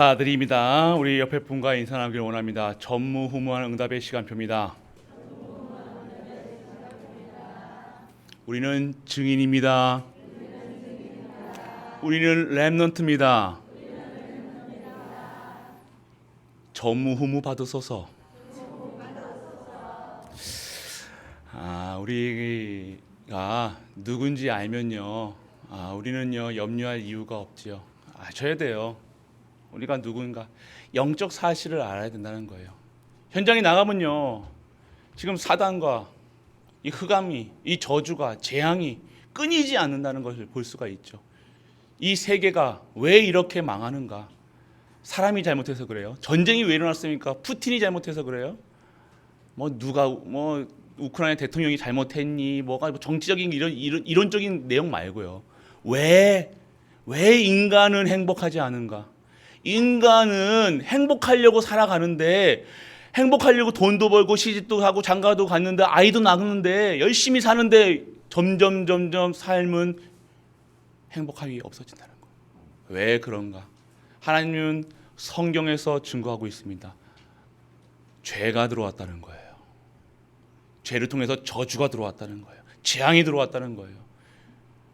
드립니다. 우리 옆에 분과 인사 나누길 원합니다. 전무후무한 응답의 시간표입니다. 우리는 증인입니다. 우리는 렘넌트입니다. 전무후무 받으소서. 우리가 누군지 알면요, 우리는요 염려할 이유가 없지요. 아셔야 돼요. 우리가 누군가 영적 사실을 알아야 된다는 거예요. 현장에 나가면요, 지금 사단과 이 흑암이, 이 저주가, 재앙이 끊이지 않는다는 것을 볼 수가 있죠. 이 세계가 왜 이렇게 망하는가? 사람이 잘못해서 그래요? 전쟁이 왜 일어났습니까? 푸틴이 잘못해서 그래요? 우크라이나 대통령이 잘못했니? 정치적인 이론적인 내용 말고요. 왜 인간은 행복하지 않은가? 인간은 행복하려고 살아가는데, 행복하려고 돈도 벌고 시집도 가고 장가도 갔는데 아이도 낳는데 열심히 사는데 점점 삶은 행복함이 없어진다는 거예요. 왜 그런가? 하나님은 성경에서 증거하고 있습니다. 죄가 들어왔다는 거예요. 죄를 통해서 저주가 들어왔다는 거예요. 재앙이 들어왔다는 거예요.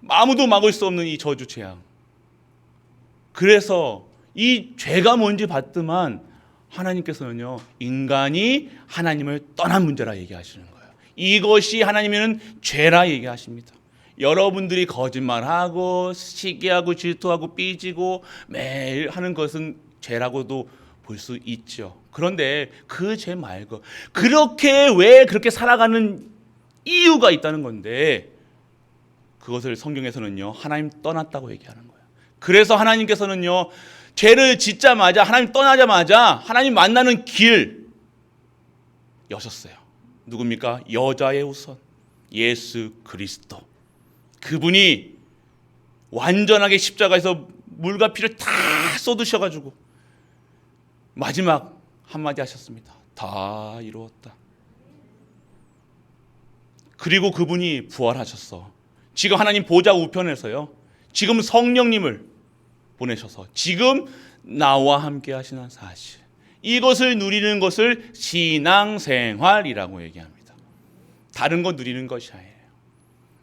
아무도 막을 수 없는 이 저주 재앙. 그래서 이 죄가 뭔지 봤더만 하나님께서는요, 인간이 하나님을 떠난 문제라 얘기하시는 거예요. 이것이 하나님은 죄라 얘기하십니다. 여러분들이 거짓말하고 시기하고 질투하고 삐지고 매일 하는 것은 죄라고도 볼 수 있죠. 그런데 그 죄 말고 왜 그렇게 살아가는 이유가 있다는 건데, 그것을 성경에서는요 하나님 떠났다고 얘기하는 거예요. 그래서 하나님께서는요 죄를 짓자마자, 하나님 떠나자마자 하나님 만나는 길 여셨어요. 누굽니까? 여자의 후손 예수 그리스도. 그분이 완전하게 십자가에서 물과 피를 다 쏟으셔가지고 마지막 한마디 하셨습니다. 다 이루었다. 그리고 그분이 부활하셨어. 지금 하나님 보좌 우편에서요, 지금 성령님을 보내셔서 지금 나와 함께 하시는 사실, 이것을 누리는 것을 신앙생활이라고 얘기합니다. 다른 거 누리는 것이 아니에요.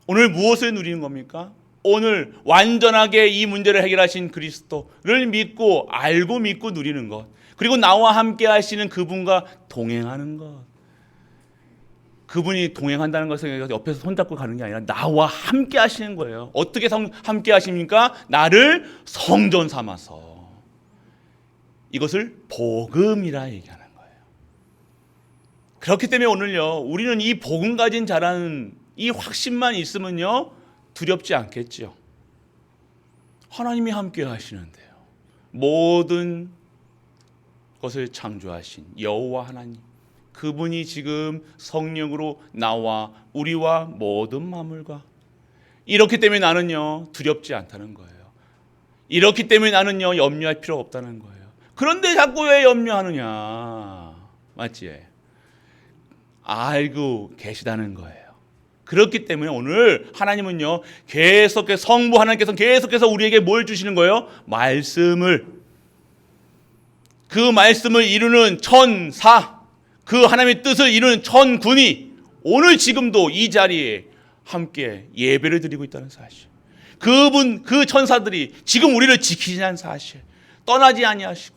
오늘 무엇을 누리는 겁니까? 오늘 완전하게 이 문제를 해결하신 그리스도를 믿고 알고 믿고 누리는 것, 그리고 나와 함께 하시는 그분과 동행하는 것. 그분이 동행한다는 것은 옆에서 손잡고 가는 게 아니라 나와 함께 하시는 거예요. 어떻게 함께 하십니까? 나를 성전 삼아서. 이것을 복음이라 얘기하는 거예요. 그렇기 때문에 오늘요, 우리는 이 복음 가진 자라는 이 확신만 있으면요 두렵지 않겠죠. 하나님이 함께 하시는데요, 모든 것을 창조하신 여호와 하나님, 그분이 지금 성령으로 나와 우리와 모든 만물과, 이렇기 때문에 나는요 두렵지 않다는 거예요. 이렇기 때문에 나는요 염려할 필요 없다는 거예요. 그런데 자꾸 왜 염려하느냐? 맞지? 알고 계시다는 거예요. 그렇기 때문에 오늘 하나님은요 계속해서, 성부 하나님께서 계속해서 우리에게 뭘 주시는 거예요? 말씀을. 그 말씀을 이루는 천사, 그 하나님의 뜻을 이루는 천군이 오늘 지금도 이 자리에 함께 예배를 드리고 있다는 사실, 그 천사들이 지금 우리를 지키시는 사실, 떠나지 아니하시고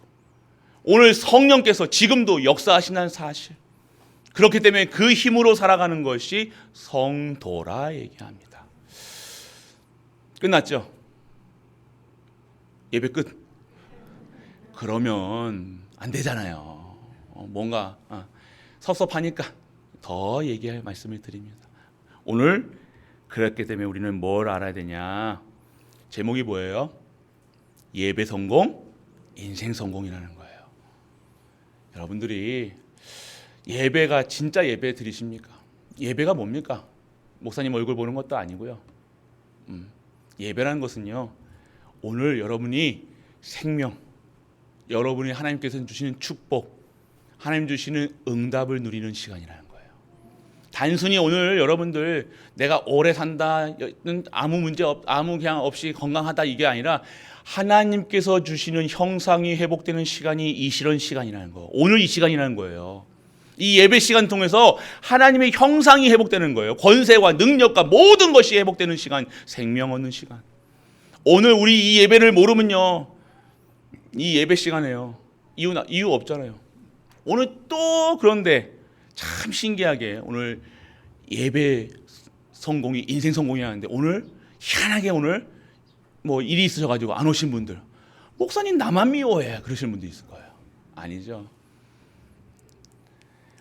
오늘 성령께서 지금도 역사하시는 사실, 그렇기 때문에 그 힘으로 살아가는 것이 성도라 얘기합니다. 끝났죠? 예배 끝. 그러면 안 되잖아요. 뭔가 섭섭하니까 더 얘기할 말씀을 드립니다. 오늘 그렇기 때문에 우리는 뭘 알아야 되냐? 제목이 뭐예요? 예배 성공, 인생 성공이라는 거예요. 여러분들이 예배가 진짜 예배 드리십니까? 예배가 뭡니까? 목사님 얼굴 보는 것도 아니고요. 예배라는 것은요, 오늘 여러분이 생명, 여러분이 하나님께서 주시는 축복, 하나님 주시는 응답을 누리는 시간이라는 거예요. 단순히 오늘 여러분들 내가 오래 산다는 아무 문제 아무 그냥 없이 건강하다 이게 아니라 하나님께서 주시는 형상이 회복되는 시간이 이 실현 시간이라는 거. 오늘 이 시간이라는 거예요. 이 예배 시간 통해서 하나님의 형상이 회복되는 거예요. 권세와 능력과 모든 것이 회복되는 시간, 생명 얻는 시간. 오늘 우리 이 예배를 모르면요, 이 예배 시간에요, 이유 없잖아요. 오늘 또 그런데 참 신기하게 오늘 예배 성공이 인생 성공이라는데 오늘 희한하게 오늘 뭐 일이 있으셔가지고 안 오신 분들, 목사님 나만 미워해 그러시는 분도 있을 거예요. 아니죠.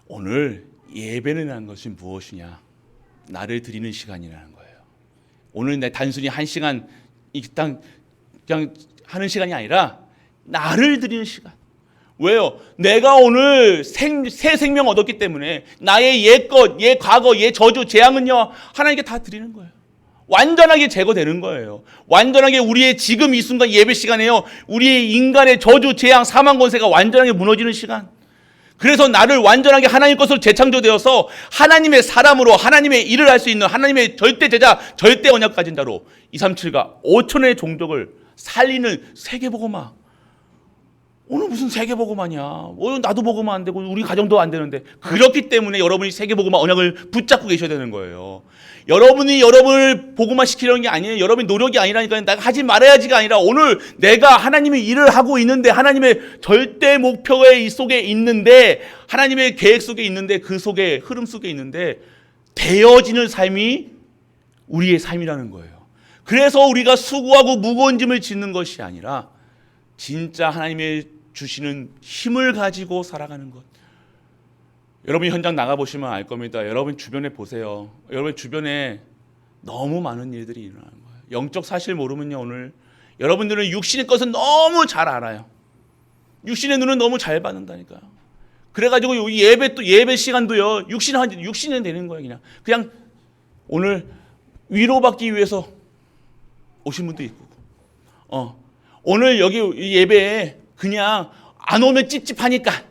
오늘 예배라는 것이 무엇이냐? 나를 드리는 시간이라는 거예요. 오늘 내 단순히 한 시간 그냥 하는 시간이 아니라 나를 드리는 시간. 왜요? 내가 오늘 새 생명 얻었기 때문에 나의 옛것, 옛 과거, 옛 저주, 재앙은요 하나님께 다 드리는 거예요. 완전하게 제거되는 거예요. 완전하게 우리의 지금 이 순간 예배 시간에요, 우리의 인간의 저주, 재앙, 사망 권세가 완전하게 무너지는 시간. 그래서 나를 완전하게 하나님 것으로 재창조되어서 하나님의 사람으로 하나님의 일을 할 수 있는 하나님의 절대 제자, 절대 언약 가진 자로 237가 5천의 종족을 살리는 세계복음화. 오늘 무슨 세계복음화냐? 나도 복음화 안 되고 우리 가정도 안 되는데. 그렇기 때문에 여러분이 세계복음화 언약을 붙잡고 계셔야 되는 거예요. 여러분이 여러분을 복음화 시키려는 게 아니에요. 여러분의 노력이 아니라니까요. 내가 하지 말아야지가 아니라 오늘 내가 하나님의 일을 하고 있는데, 하나님의 절대 목표의 속에 있는데, 하나님의 계획 속에 있는데, 그 속에 흐름 속에 있는데 되어지는 삶이 우리의 삶이라는 거예요. 그래서 우리가 수고하고 무거운 짐을 짓는 것이 아니라 진짜 하나님의 주시는 힘을 가지고 살아가는 것. 여러분 현장 나가보시면 알 겁니다. 여러분 주변에 보세요. 여러분 주변에 너무 많은 일들이 일어나는 거예요. 영적 사실 모르면요, 오늘 여러분들은 육신의 것은 너무 잘 알아요. 육신의 눈은 너무 잘 받는다니까요. 그래가지고 예배 시간도요, 육신은 되는 거예요. 그냥 오늘 위로받기 위해서 오신 분도 있고, 오늘 여기 예배에 그냥 안 오면 찝찝하니까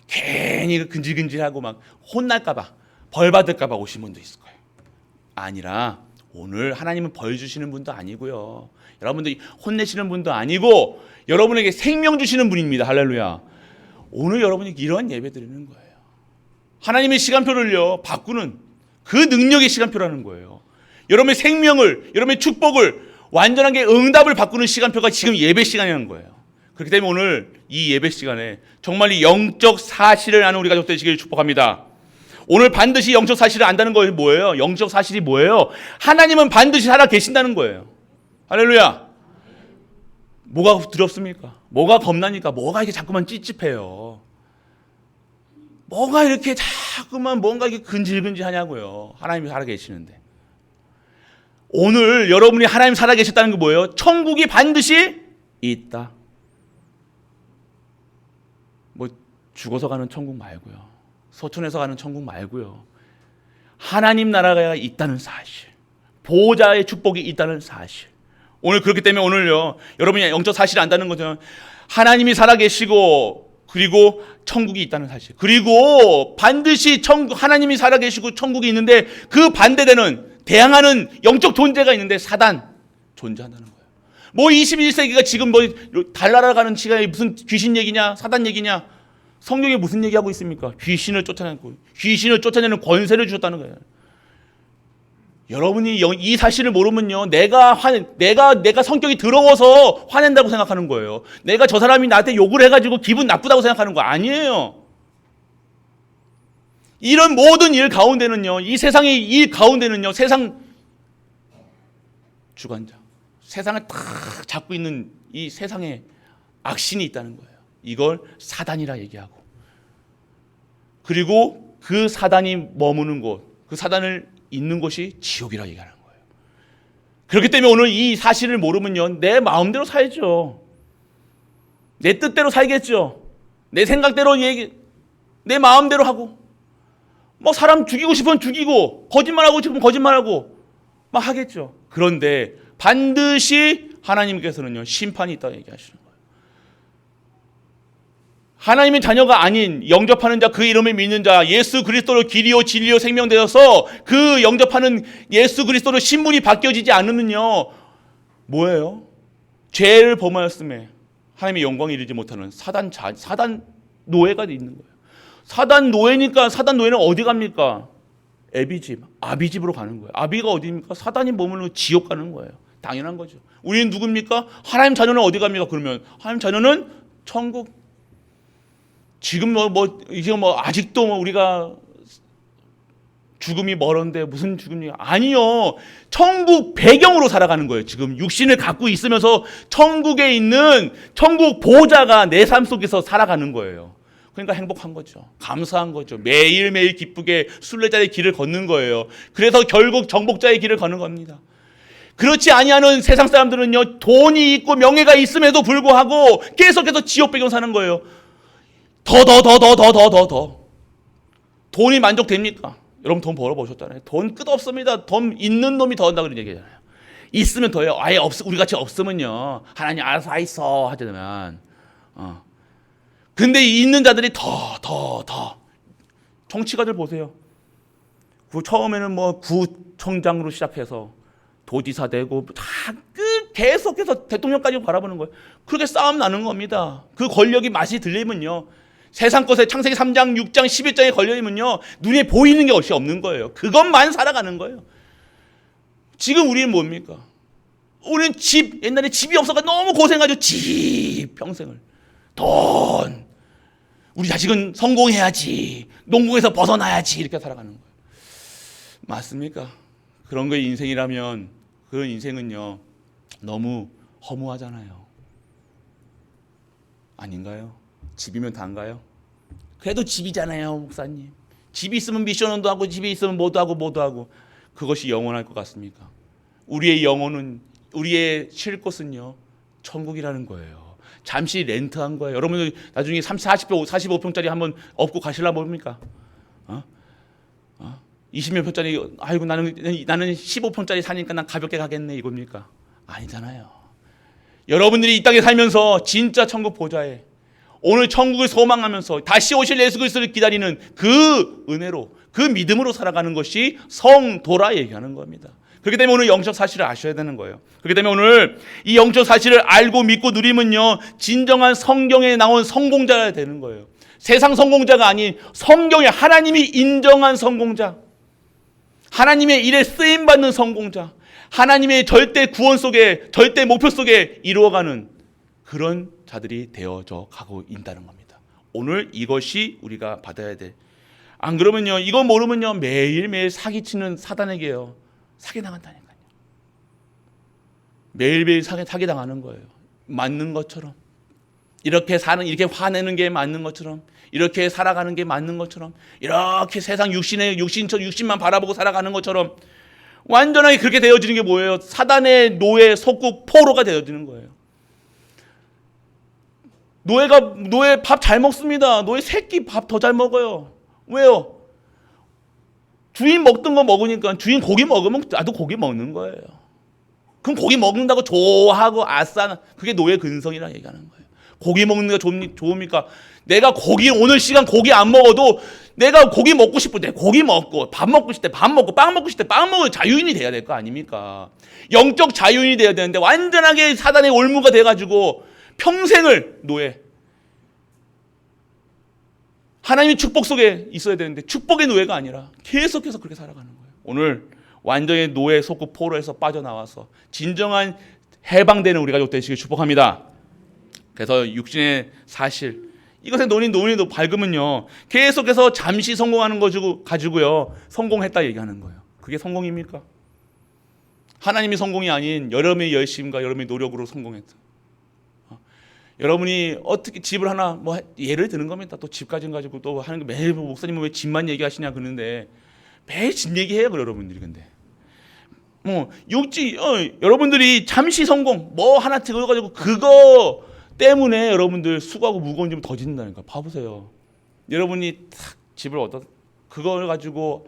괜히 근질근질하고 막 혼날까봐, 벌 받을까봐 오신 분도 있을 거예요. 아니라 오늘 하나님은 벌 주시는 분도 아니고요, 여러분들 혼내시는 분도 아니고 여러분에게 생명 주시는 분입니다. 할렐루야. 오늘 여러분이 이러한 예배 드리는 거예요. 하나님의 시간표를요 바꾸는 그 능력의 시간표라는 거예요. 여러분의 생명을, 여러분의 축복을 완전하게 응답을 바꾸는 시간표가 지금 예배 시간이라는 거예요. 그렇기 때문에 오늘 이 예배 시간에 정말 이 영적 사실을 아는 우리 가족 되시기를 축복합니다. 오늘 반드시 영적 사실을 안다는 거 뭐예요? 영적 사실이 뭐예요? 하나님은 반드시 살아 계신다는 거예요. 할렐루야. 뭐가 두렵습니까? 뭐가 겁나니까? 뭐가 이렇게 자꾸만 찝찝해요? 뭐가 이렇게 자꾸만 뭔가 이렇게 근질근질하냐고요. 하나님이 살아 계시는데. 오늘 여러분이 하나님 살아 계셨다는 게 뭐예요? 천국이 반드시 있다. 뭐 죽어서 가는 천국 말고요, 소천에서 가는 천국 말고요, 하나님 나라가 있다는 사실, 보호자의 축복이 있다는 사실. 오늘 그렇기 때문에 오늘요 여러분이 영적 사실을 안다는 거죠. 하나님이 살아계시고 그리고 천국이 있다는 사실, 그리고 반드시 하나님이 살아계시고 천국이 있는데 그 반대되는 대항하는 영적 존재가 있는데 사단 존재한다는 거예요. 뭐 21세기가 지금 뭐 달나라 가는 시간에 무슨 귀신 얘기냐, 사단 얘기냐? 성경에 무슨 얘기하고 있습니까? 귀신을 쫓아내는 권세를 주셨다는 거예요. 여러분이 이 사실을 모르면요, 내가 성격이 더러워서 화낸다고 생각하는 거예요. 내가 저 사람이 나한테 욕을 해가지고 기분 나쁘다고 생각하는 거 아니에요. 이런 모든 일 가운데는요, 이 세상의 일 가운데는요, 세상 주관자, 세상을 탁 잡고 있는 이 세상에 악신이 있다는 거예요. 이걸 사단이라 얘기하고, 그리고 그 사단이 머무는 곳, 그 사단을 있는 곳이 지옥이라 얘기하는 거예요. 그렇기 때문에 오늘 이 사실을 모르면요, 내 마음대로 살죠. 내 뜻대로 살겠죠. 내 생각대로 내 마음대로 하고, 뭐 사람 죽이고 싶으면 죽이고, 거짓말하고 싶으면 거짓말하고 막 하겠죠. 그런데 반드시 하나님께서는요 심판이 있다고 얘기하시는 거예요. 하나님의 자녀가 아닌 영접하는 자, 그 이름을 믿는 자, 예수 그리스도로 길이요 진리요 생명 되어서 그 영접하는 예수 그리스도로 신분이 바뀌어지지 않으면요, 뭐예요? 죄를 범하였음에 하나님의 영광에 이르지 못하는 사단 노예가 있는 거예요. 사단 노예니까 사단 노예는 어디 갑니까? 애비집, 아비집으로 가는 거예요. 아비가 어디입니까? 사단이 머무는 지옥 가는 거예요. 당연한 거죠. 우리는 누굽니까? 하나님 자녀는 어디 갑니까? 그러면 하나님 자녀는 천국. 지금 아직도 우리가 죽음이 멀었는데 무슨 죽음이 아니요. 천국 배경으로 살아가는 거예요. 지금 육신을 갖고 있으면서 천국에 있는 천국 보호자가 내 삶 속에서 살아가는 거예요. 그러니까 행복한 거죠. 감사한 거죠. 매일매일 기쁘게 순례자의 길을 걷는 거예요. 그래서 결국 정복자의 길을 걷는 겁니다. 그렇지 아니하는 세상 사람들은요, 돈이 있고 명예가 있음에도 불구하고 계속해서 지옥 배경 사는 거예요. 더. 돈이 만족됩니까? 여러분 돈 벌어보셨잖아요. 돈 끝없습니다. 돈 있는 놈이 더 한다 그런 얘기잖아요. 있으면 더해요. 아예 우리 같이 없으면요, 하나님 알아서 하있어 하잖아요. 근데 있는 자들이 더. 정치가들 보세요. 처음에는 구청장으로 시작해서 도지사 되고 계속해서 대통령까지 바라보는 거예요. 그렇게 싸움 나는 겁니다. 그 권력이 맛이 들리면요, 세상 것에 창세기 3장, 6장, 11장에 걸려있으면요, 눈에 보이는 게 없이 없는 거예요. 그것만 살아가는 거예요. 지금 우리는 뭡니까? 우리는 옛날에 집이 없어서 너무 고생하죠. 평생을. 돈. 우리 자식은 성공해야지. 농공에서 벗어나야지. 이렇게 살아가는 거예요. 맞습니까? 그런 게 인생이라면 그런 인생은요, 너무 허무하잖아요. 아닌가요? 집이면 다인가요? 그래도 집이잖아요, 목사님. 집이 있으면 미션원도 하고, 집이 있으면 뭐도 하고. 그것이 영원할 것 같습니까? 우리의 영혼은, 우리의 쉴 곳은요, 천국이라는 거예요. 잠시 렌트한 거예요. 여러분들 나중에 45평짜리 한번 업고 가실라 봅니까? 20몇 평짜리, 아이고 나는 15평짜리 사니까 난 가볍게 가겠네, 이겁니까? 아니잖아요. 여러분들이 이 땅에 살면서 진짜 천국 보좌에 오늘 천국을 소망하면서 다시 오실 예수 그리스도를 기다리는 그 은혜로, 그 믿음으로 살아가는 것이 성도라 얘기하는 겁니다. 그렇기 때문에 오늘 영적 사실을 아셔야 되는 거예요. 그렇기 때문에 오늘 이 영적 사실을 알고 믿고 누리면요, 진정한 성경에 나온 성공자가 되는 거예요. 세상 성공자가 아닌 성경에 하나님이 인정한 성공자, 하나님의 일에 쓰임받는 성공자, 하나님의 절대 구원 속에, 절대 목표 속에 이루어가는 그런 자들이 되어져 가고 있다는 겁니다. 오늘 이것이 우리가 받아야 돼. 안 그러면요, 이거 모르면요, 매일매일 사기치는 사단에게요, 사기당한다니까요. 매일매일 사기당하는 거예요. 맞는 것처럼. 이렇게 화내는 게 맞는 것처럼, 이렇게 살아가는 게 맞는 것처럼, 이렇게 세상 육신만 바라보고 살아가는 것처럼 완전하게 그렇게 되어지는 게 뭐예요? 사단의 노예, 속국, 포로가 되어지는 거예요. 노예 밥 잘 먹습니다. 노예 새끼 밥 더 잘 먹어요. 왜요? 주인 먹던 거 먹으니까, 주인 고기 먹으면 나도 고기 먹는 거예요. 그럼 고기 먹는다고 좋아하고 아싸, 그게 노예 근성이라고 얘기하는 거예요. 고기 먹는 게 좋습니까? 내가 오늘 시간 고기 안 먹어도 내가 고기 먹고 싶을 때 고기 먹고, 밥 먹고 싶을 때 밥 먹고, 빵 먹고 싶을 때 빵 먹을 자유인이 돼야 될 거 아닙니까? 영적 자유인이 돼야 되는데 완전하게 사단의 올무가 돼가지고 평생을 노예. 하나님의 축복 속에 있어야 되는데 축복의 노예가 아니라 계속해서 그렇게 살아가는 거예요. 오늘 완전히 노예, 속국, 포로에서 빠져나와서 진정한 해방되는 우리가 되시길 축복합니다. 그래서 육신의 사실, 이것의 논의도 밝으면요, 계속해서 잠시 성공하는 거 가지고요, 성공했다 얘기하는 거예요. 그게 성공입니까? 하나님이 성공이 아닌 여러분의 열심과 여러분의 노력으로 성공했다. 여러분이 어떻게 집을 하나, 예를 드는 겁니다. 또 집까지 가지고 또 하는 게, 매일 목사님은 왜 집만 얘기하시냐 그러는데, 매일 집 얘기해요, 여러분들이. 근데 여러분들이 잠시 성공 하나 찍어가지고 그거 때문에 여러분들 수고하고 무거운 짐을 더 짓는다니까. 봐보세요. 여러분이 집을 그걸 가지고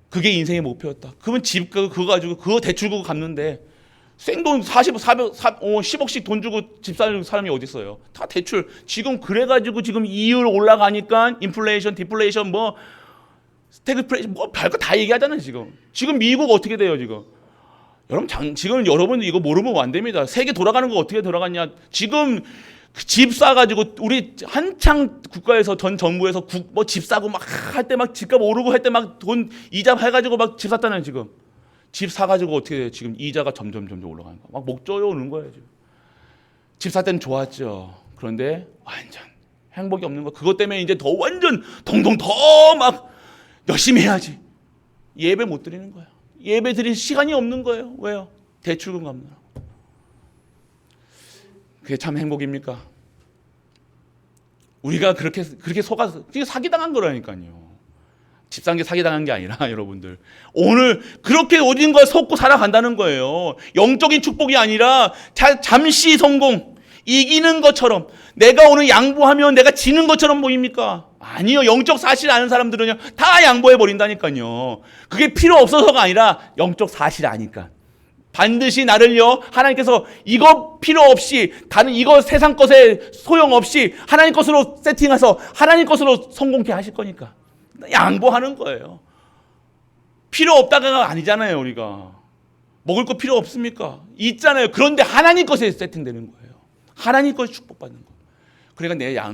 그게 인생의 목표였다. 그러면 그거 가지고 그거 대출 고 갚는데 생돈 40, 400, 10억씩 돈 주고 집 사는 사람이 어디 있어요? 다 대출. 지금 그래가지고 지금 이율 올라가니까 인플레이션, 디플레이션, 뭐 스태그플레이션, 뭐 별거 다 얘기하잖아요 지금. 지금 미국 어떻게 돼요 지금? 여러분 지금 여러분 이거 모르면 안 됩니다. 세계 돌아가는 거 어떻게 돌아갔냐? 지금 집 사가지고 우리 한창 국가에서 전 정부에서 뭐 집 사고 막 할 때 막 집값 오르고 할 때 막 돈 이자 해가지고 막 집 샀잖아요 지금. 집 사가지고 어떻게 돼요? 지금 이자가 점점 올라가는 거. 막 목 조여 오는 거예요 지금. 집 살 때는 좋았죠. 그런데 완전 행복이 없는 거. 그것 때문에 이제 더 완전 동동 더 막 열심히 해야지. 예배 못 드리는 거예요. 예배 드릴 시간이 없는 거예요. 왜요? 대출금 갚느라. 그게 참 행복입니까? 우리가 그렇게 속아서 사기당한 거라니까요. 집 산 게 사기당한 게 아니라 여러분들 오늘 그렇게 어딘가에 속고 살아간다는 거예요. 영적인 축복이 아니라 잠시 성공, 이기는 것처럼 내가 오늘 양보하면 내가 지는 것처럼 보입니까? 아니요. 영적 사실 아는 사람들은요 다 양보해 버린다니까요. 그게 필요 없어서가 아니라 영적 사실 아니까. 반드시 나를요 하나님께서 이거 필요 없이 다른 이거 세상 것에 소용 없이 하나님 것으로 세팅해서 하나님 것으로 성공케 하실 거니까 양보하는 거예요. 필요 없다가 아니잖아요. 우리가 먹을 거 필요 없습니까? 있잖아요. 그런데 하나님 것에 세팅되는 거예요. 하나님 것에 축복받는 거. 그러니까 내가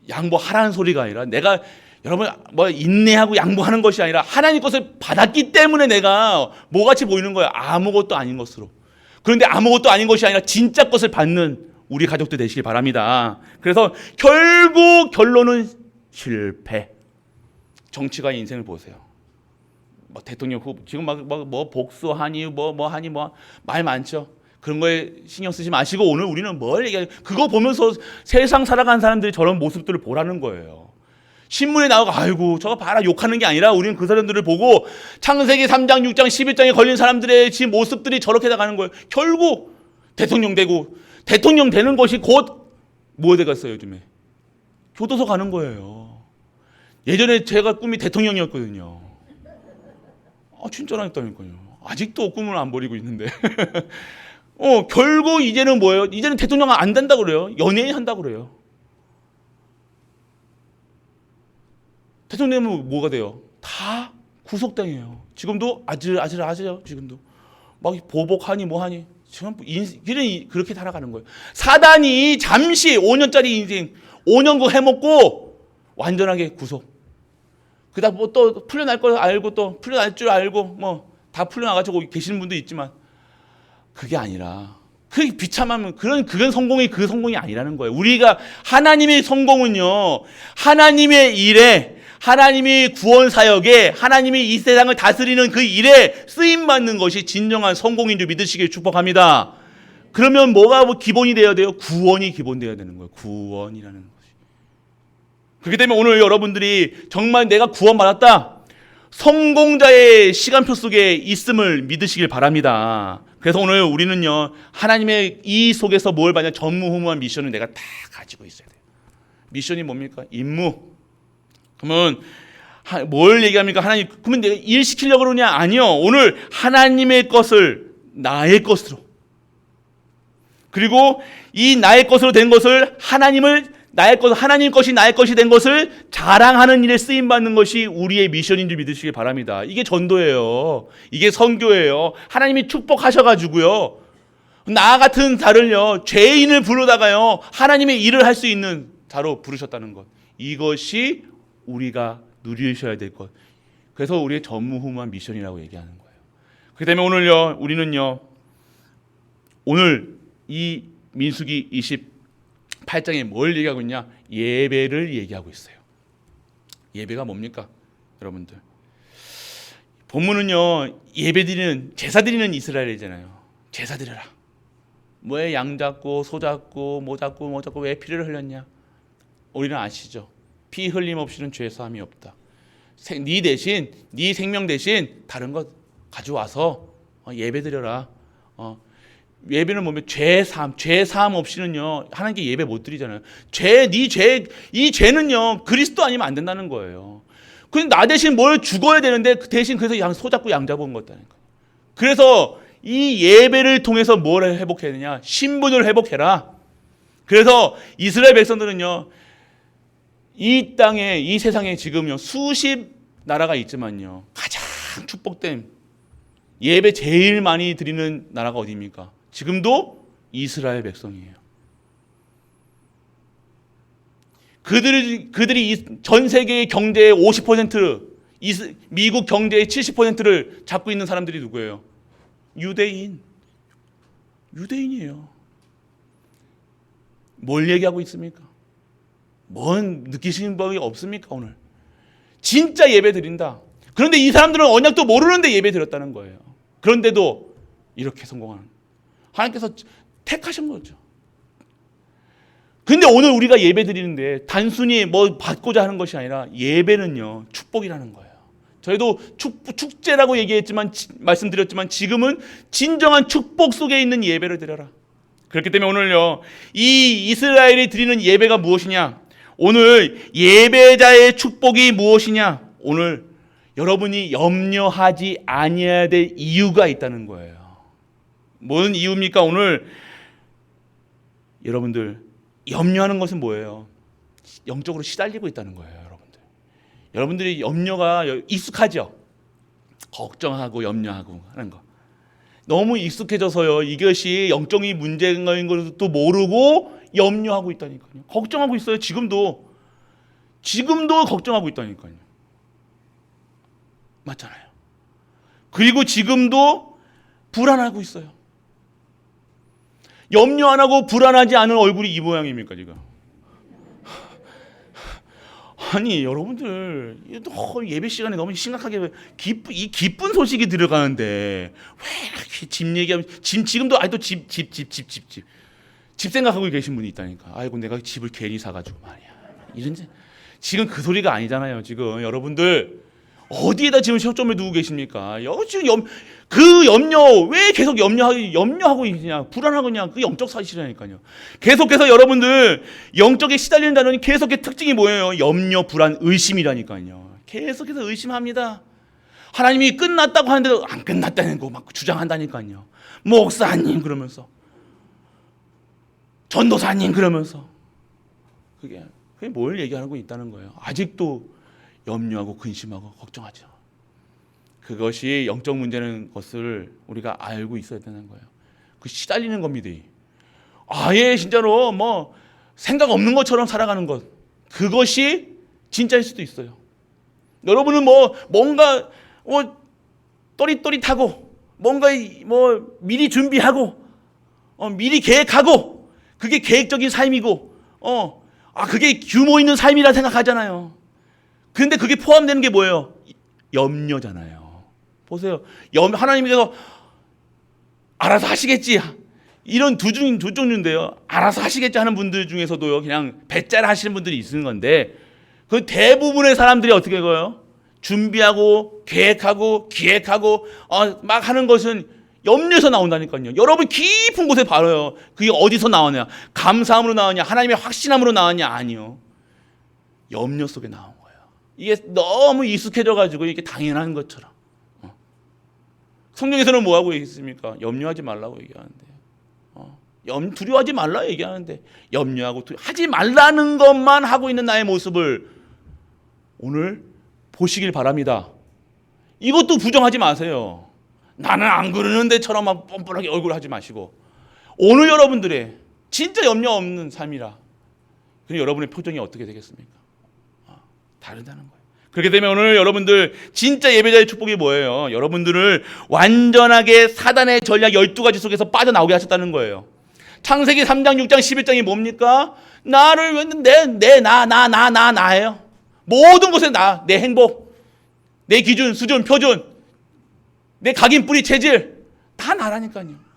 양보하라는 소리가 아니라 내가 여러분 뭐 인내하고 양보하는 것이 아니라 하나님 것을 받았기 때문에 내가 뭐같이 보이는 거예요. 아무것도 아닌 것으로. 그런데 아무것도 아닌 것이 아니라 진짜 것을 받는 우리 가족들 되시길 바랍니다. 그래서 결국 결론은 실패. 정치가의 인생을 보세요. 뭐 대통령 후보 지금 뭐 복수하니 뭐 하니 뭐 말 많죠. 그런 거에 신경 쓰지 마시고 오늘 우리는 뭘 얘기하냐. 그거 보면서 세상 살아가는 사람들이 저런 모습들을 보라는 거예요. 신문에 나오고 아이고 저거 봐라 욕하는 게 아니라 우리는 그 사람들을 보고 창세기 3장 6장 11장에 걸린 사람들의 지금 모습들이 저렇게 나가는 거예요. 결국 대통령 되는 것이 곧 뭐 되겠어요 요즘에? 교도소 가는 거예요. 예전에 제가 꿈이 대통령이었거든요. 진짜라니까요. 아직도 꿈을 안 버리고 있는데 결국 이제는 뭐예요? 이제는 대통령 안 된다고 그래요. 연예인 한다고 그래요. 대통령은 뭐가 돼요? 다 구속당해요. 지금도 아찔하죠. 지금도 막 보복하니 뭐하니 지금 그렇게 살아가는 거예요. 사단이 잠시 5년짜리 인생 5년 그 해먹고 완전하게 구속. 그다음 뭐 또 풀려날 걸 알고 또 풀려날 줄 알고 뭐 다 풀려나가지고 계시는 분도 있지만 그게 아니라 그 비참하면 그건 성공이 그 성공이 아니라는 거예요. 우리가 하나님의 성공은요 하나님의 일에 하나님의 구원 사역에 하나님이 이 세상을 다스리는 그 일에 쓰임 받는 것이 진정한 성공인 줄 믿으시길 축복합니다. 그러면 뭐가 기본이 되어야 돼요? 구원이 기본 되어야 되는 거예요. 구원이라는 것이. 그렇기 때문에 오늘 여러분들이 정말 내가 구원받았다. 성공자의 시간표 속에 있음을 믿으시길 바랍니다. 그래서 오늘 우리는요 하나님의 이 속에서 뭘 받냐 전무후무한 미션을 내가 다 가지고 있어야 돼요. 미션이 뭡니까? 임무. 그러면 뭘 얘기합니까? 하나님 그러면 내가 일 시키려고 그러냐? 아니요. 오늘 하나님의 것을 나의 것으로 그리고 이 나의 것으로 된 것을 하나님 것이 나의 것이 된 것을 자랑하는 일에 쓰임 받는 것이 우리의 미션인 줄 믿으시기 바랍니다. 이게 전도예요. 이게 선교예요. 하나님이 축복하셔가지고요. 나 같은 자를요 죄인을 부르다가요 하나님의 일을 할 수 있는 자로 부르셨다는 것. 이것이 우리가 누리셔야 될 것. 그래서 우리의 전무후무한 미션이라고 얘기하는 거예요. 그렇기 때문에 오늘요 우리는요 오늘 이 민수기 28장에 뭘 얘기하고 있냐? 예배를 얘기하고 있어요. 예배가 뭡니까? 여러분들 본문은요 예배드리는 제사드리는 이스라엘이잖아요. 제사드려라. 왜 양 잡고 소 잡고 뭐 잡고 왜 피를 흘렸냐? 우리는 아시죠? 피 흘림 없이는 죄 사함이 없다. 네 대신 네 생명 대신 다른 것 가져와서 예배드려라. 예배는 뭐면 죄 사함 없이는요 하나님께 예배 못 드리잖아요. 이 죄는요 그리스도 아니면 안 된다는 거예요. 근데 나 대신 뭘 죽어야 되는데 그 대신 그래서 소 잡고 양 잡은 것다니까. 그래서 이 예배를 통해서 뭘 회복해야 되냐? 신분을 회복해라. 그래서 이스라엘 백성들은요, 이 땅에, 이 세상에 지금요, 수십 나라가 있지만요, 가장 축복된 예배 제일 많이 드리는 나라가 어디입니까? 지금도 이스라엘 백성이에요. 그들이 전 세계의 경제의 50%, 미국 경제의 70%를 잡고 있는 사람들이 누구예요? 유대인이에요. 뭘 얘기하고 있습니까? 뭔 느끼시는 법이 없습니까, 오늘? 진짜 예배 드린다. 그런데 이 사람들은 언약도 모르는데 예배 드렸다는 거예요. 그런데도 이렇게 성공하는. 하나님께서 택하신 거죠. 근데 오늘 우리가 예배 드리는데 단순히 뭐 받고자 하는 것이 아니라 예배는요, 축복이라는 거예요. 저희도 축제라고 말씀드렸지만 지금은 진정한 축복 속에 있는 예배를 드려라. 그렇기 때문에 오늘요, 이 이스라엘이 드리는 예배가 무엇이냐? 오늘 예배자의 축복이 무엇이냐? 오늘 여러분이 염려하지 아니해야 될 이유가 있다는 거예요. 뭔 이유입니까? 오늘 여러분들 염려하는 것은 뭐예요? 영적으로 시달리고 있다는 거예요, 여러분들. 여러분들이 염려가 익숙하죠? 걱정하고 염려하고 하는 거. 너무 익숙해져서요, 이것이 영적인 문제인 것도 모르고 염려하고 있다니까요. 걱정하고 있어요, 지금도 걱정하고 있다니까요. 맞잖아요. 그리고 지금도 불안하고 있어요. 염려 안 하고 불안하지 않은 얼굴이 이 모양입니까, 지금? 아니, 여러분들, 예배 시간에 너무 심각하게 이 기쁜 소식이 들어가는데 왜 이렇게 집 얘기하면, 지금도 아직도 집 생각하고 계신 분이 있다니까. 아이고, 내가 집을 괜히 사가지고 말이야. 지금 그 소리가 아니잖아요. 지금 여러분들 어디에다 지금 초점을 두고 계십니까? 지금 그 염려, 왜 계속 염려하고 있냐? 불안하고 있냐? 그 영적 사실이라니까요. 계속해서 여러분들 영적에 시달리는 단어는 계속의 특징이 뭐예요? 염려, 불안, 의심이라니까요. 계속해서 의심합니다. 하나님이 끝났다고 하는데도 안 끝났다는 거 막 주장한다니까요. 목사님 그러면서, 전도사님 그러면서, 그게 뭘 얘기하고 있다는 거예요. 아직도 염려하고 근심하고 걱정하죠. 그것이 영적 문제는 것을 우리가 알고 있어야 되는 거예요. 그 시달리는 겁니다. 아예 진짜로 뭐 생각 없는 것처럼 살아가는 것, 그것이 진짜일 수도 있어요. 여러분은 뭔가 또릿또릿하고 뭔가 미리 준비하고 미리 계획하고, 그게 계획적인 삶이고 그게 규모 있는 삶이라 생각하잖아요. 그런데 그게 포함되는 게 뭐예요? 염려잖아요. 보세요. 하나님께서 알아서 하시겠지, 이런 두 종류인데요. 알아서 하시겠지 하는 분들 중에서도요, 그냥 배짜라 하시는 분들이 있는 건데, 그 대부분의 사람들이 어떻게 해요? 준비하고 계획하고 기획하고 막 하는 것은 염려에서 나온다니까요. 여러분 깊은 곳에 봐요. 그게 어디서 나오냐? 감사함으로 나오냐? 하나님의 확신함으로 나오냐? 아니요. 염려 속에 나온 거예요. 이게 너무 익숙해져가지고 이게 당연한 것처럼. 성경에서는 뭐하고 있습니까? 염려하지 말라고 얘기하는데, 두려워하지 말라 얘기하는데, 염려하고 하지 말라는 것만 하고 있는 나의 모습을 오늘 보시길 바랍니다. 이것도 부정하지 마세요. 나는 안 그러는데처럼 막 뻔뻔하게 얼굴 하지 마시고, 오늘 여러분들의 진짜 염려 없는 삶이라, 그럼 여러분의 표정이 어떻게 되겠습니까? 다르다는 거예요. 그렇게 되면 오늘 여러분들 진짜 예배자의 축복이 뭐예요? 여러분들을 완전하게 사단의 전략 12가지 속에서 빠져나오게 하셨다는 거예요. 창세기 3장, 6장, 11장이 뭡니까? 나를 나예요. 모든 것에 내 행복, 내 기준, 수준, 표준, 내 각인, 뿌리, 체질 다 나라니까요.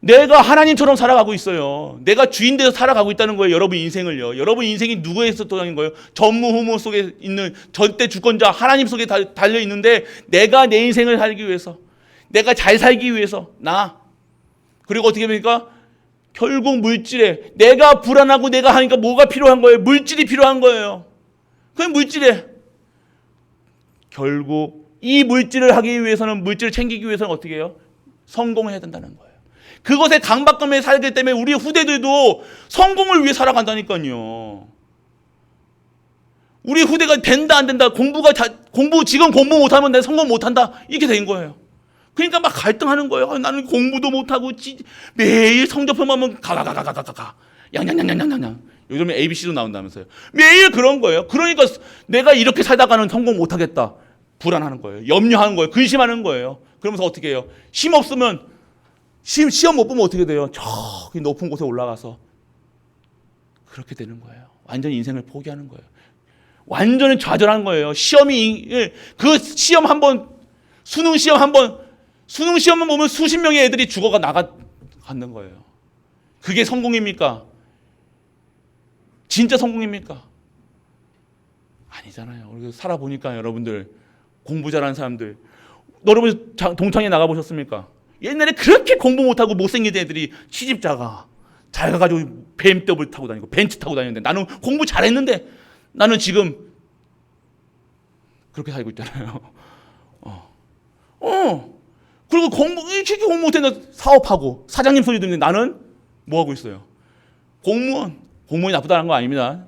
내가 하나님처럼 살아가고 있어요. 내가 주인 돼서 살아가고 있다는 거예요. 여러분 인생을요. 여러분 인생이 누구에서 도장인 거예요? 전무후무 속에 있는 절대 주권자 하나님 속에 달려 있는데, 내가 내 인생을 살기 위해서, 내가 잘 살기 위해서 그리고 어떻게 됩니까? 결국 물질에, 내가 불안하고 내가 하니까 뭐가 필요한 거예요? 물질이 필요한 거예요. 그 물질에 결국 이 물질을 하기 위해서는, 물질을 챙기기 위해서는 어떻게 해요? 성공해야 된다는 거예요. 그것에 강박감에 살기 때문에 우리 후대들도 성공을 위해 살아간다니까요. 우리 후대가 된다 안 된다, 지금 공부 못하면 내가 성공 못한다, 이렇게 된 거예요. 그러니까 막 갈등하는 거예요. 나는 공부도 못하고 매일 성적표만 보면 가가가가가가 양양양양양양. 요즘에 ABC도 나온다면서요. 매일 그런 거예요. 그러니까 내가 이렇게 살다가는 성공 못하겠다, 불안하는 거예요. 염려하는 거예요. 근심하는 거예요. 그러면서 어떻게 해요? 심 없으면 시험 못 보면 어떻게 돼요? 저기 높은 곳에 올라가서 그렇게 되는 거예요. 완전히 인생을 포기하는 거예요. 완전히 좌절한 거예요. 그 시험 한번, 수능 시험만 보면 수십 명의 애들이 죽어가 나가는 거예요. 그게 성공입니까? 진짜 성공입니까? 아니잖아요. 우리 살아보니까 여러분들, 공부 잘하는 사람들, 여러분 동창회 나가보셨습니까? 옛날에 그렇게 공부 못하고 못생긴 애들이 시집자가 잘 가가지고 뱀더블 타고 다니고 벤츠 타고 다니는데, 나는 공부 잘했는데 나는 지금 그렇게 살고 있잖아요. 그리고 이렇게 공부 못했는데 사업하고 사장님 소리 듣는데 나는 뭐 하고 있어요? 공무원이 나쁘다는 거 아닙니다.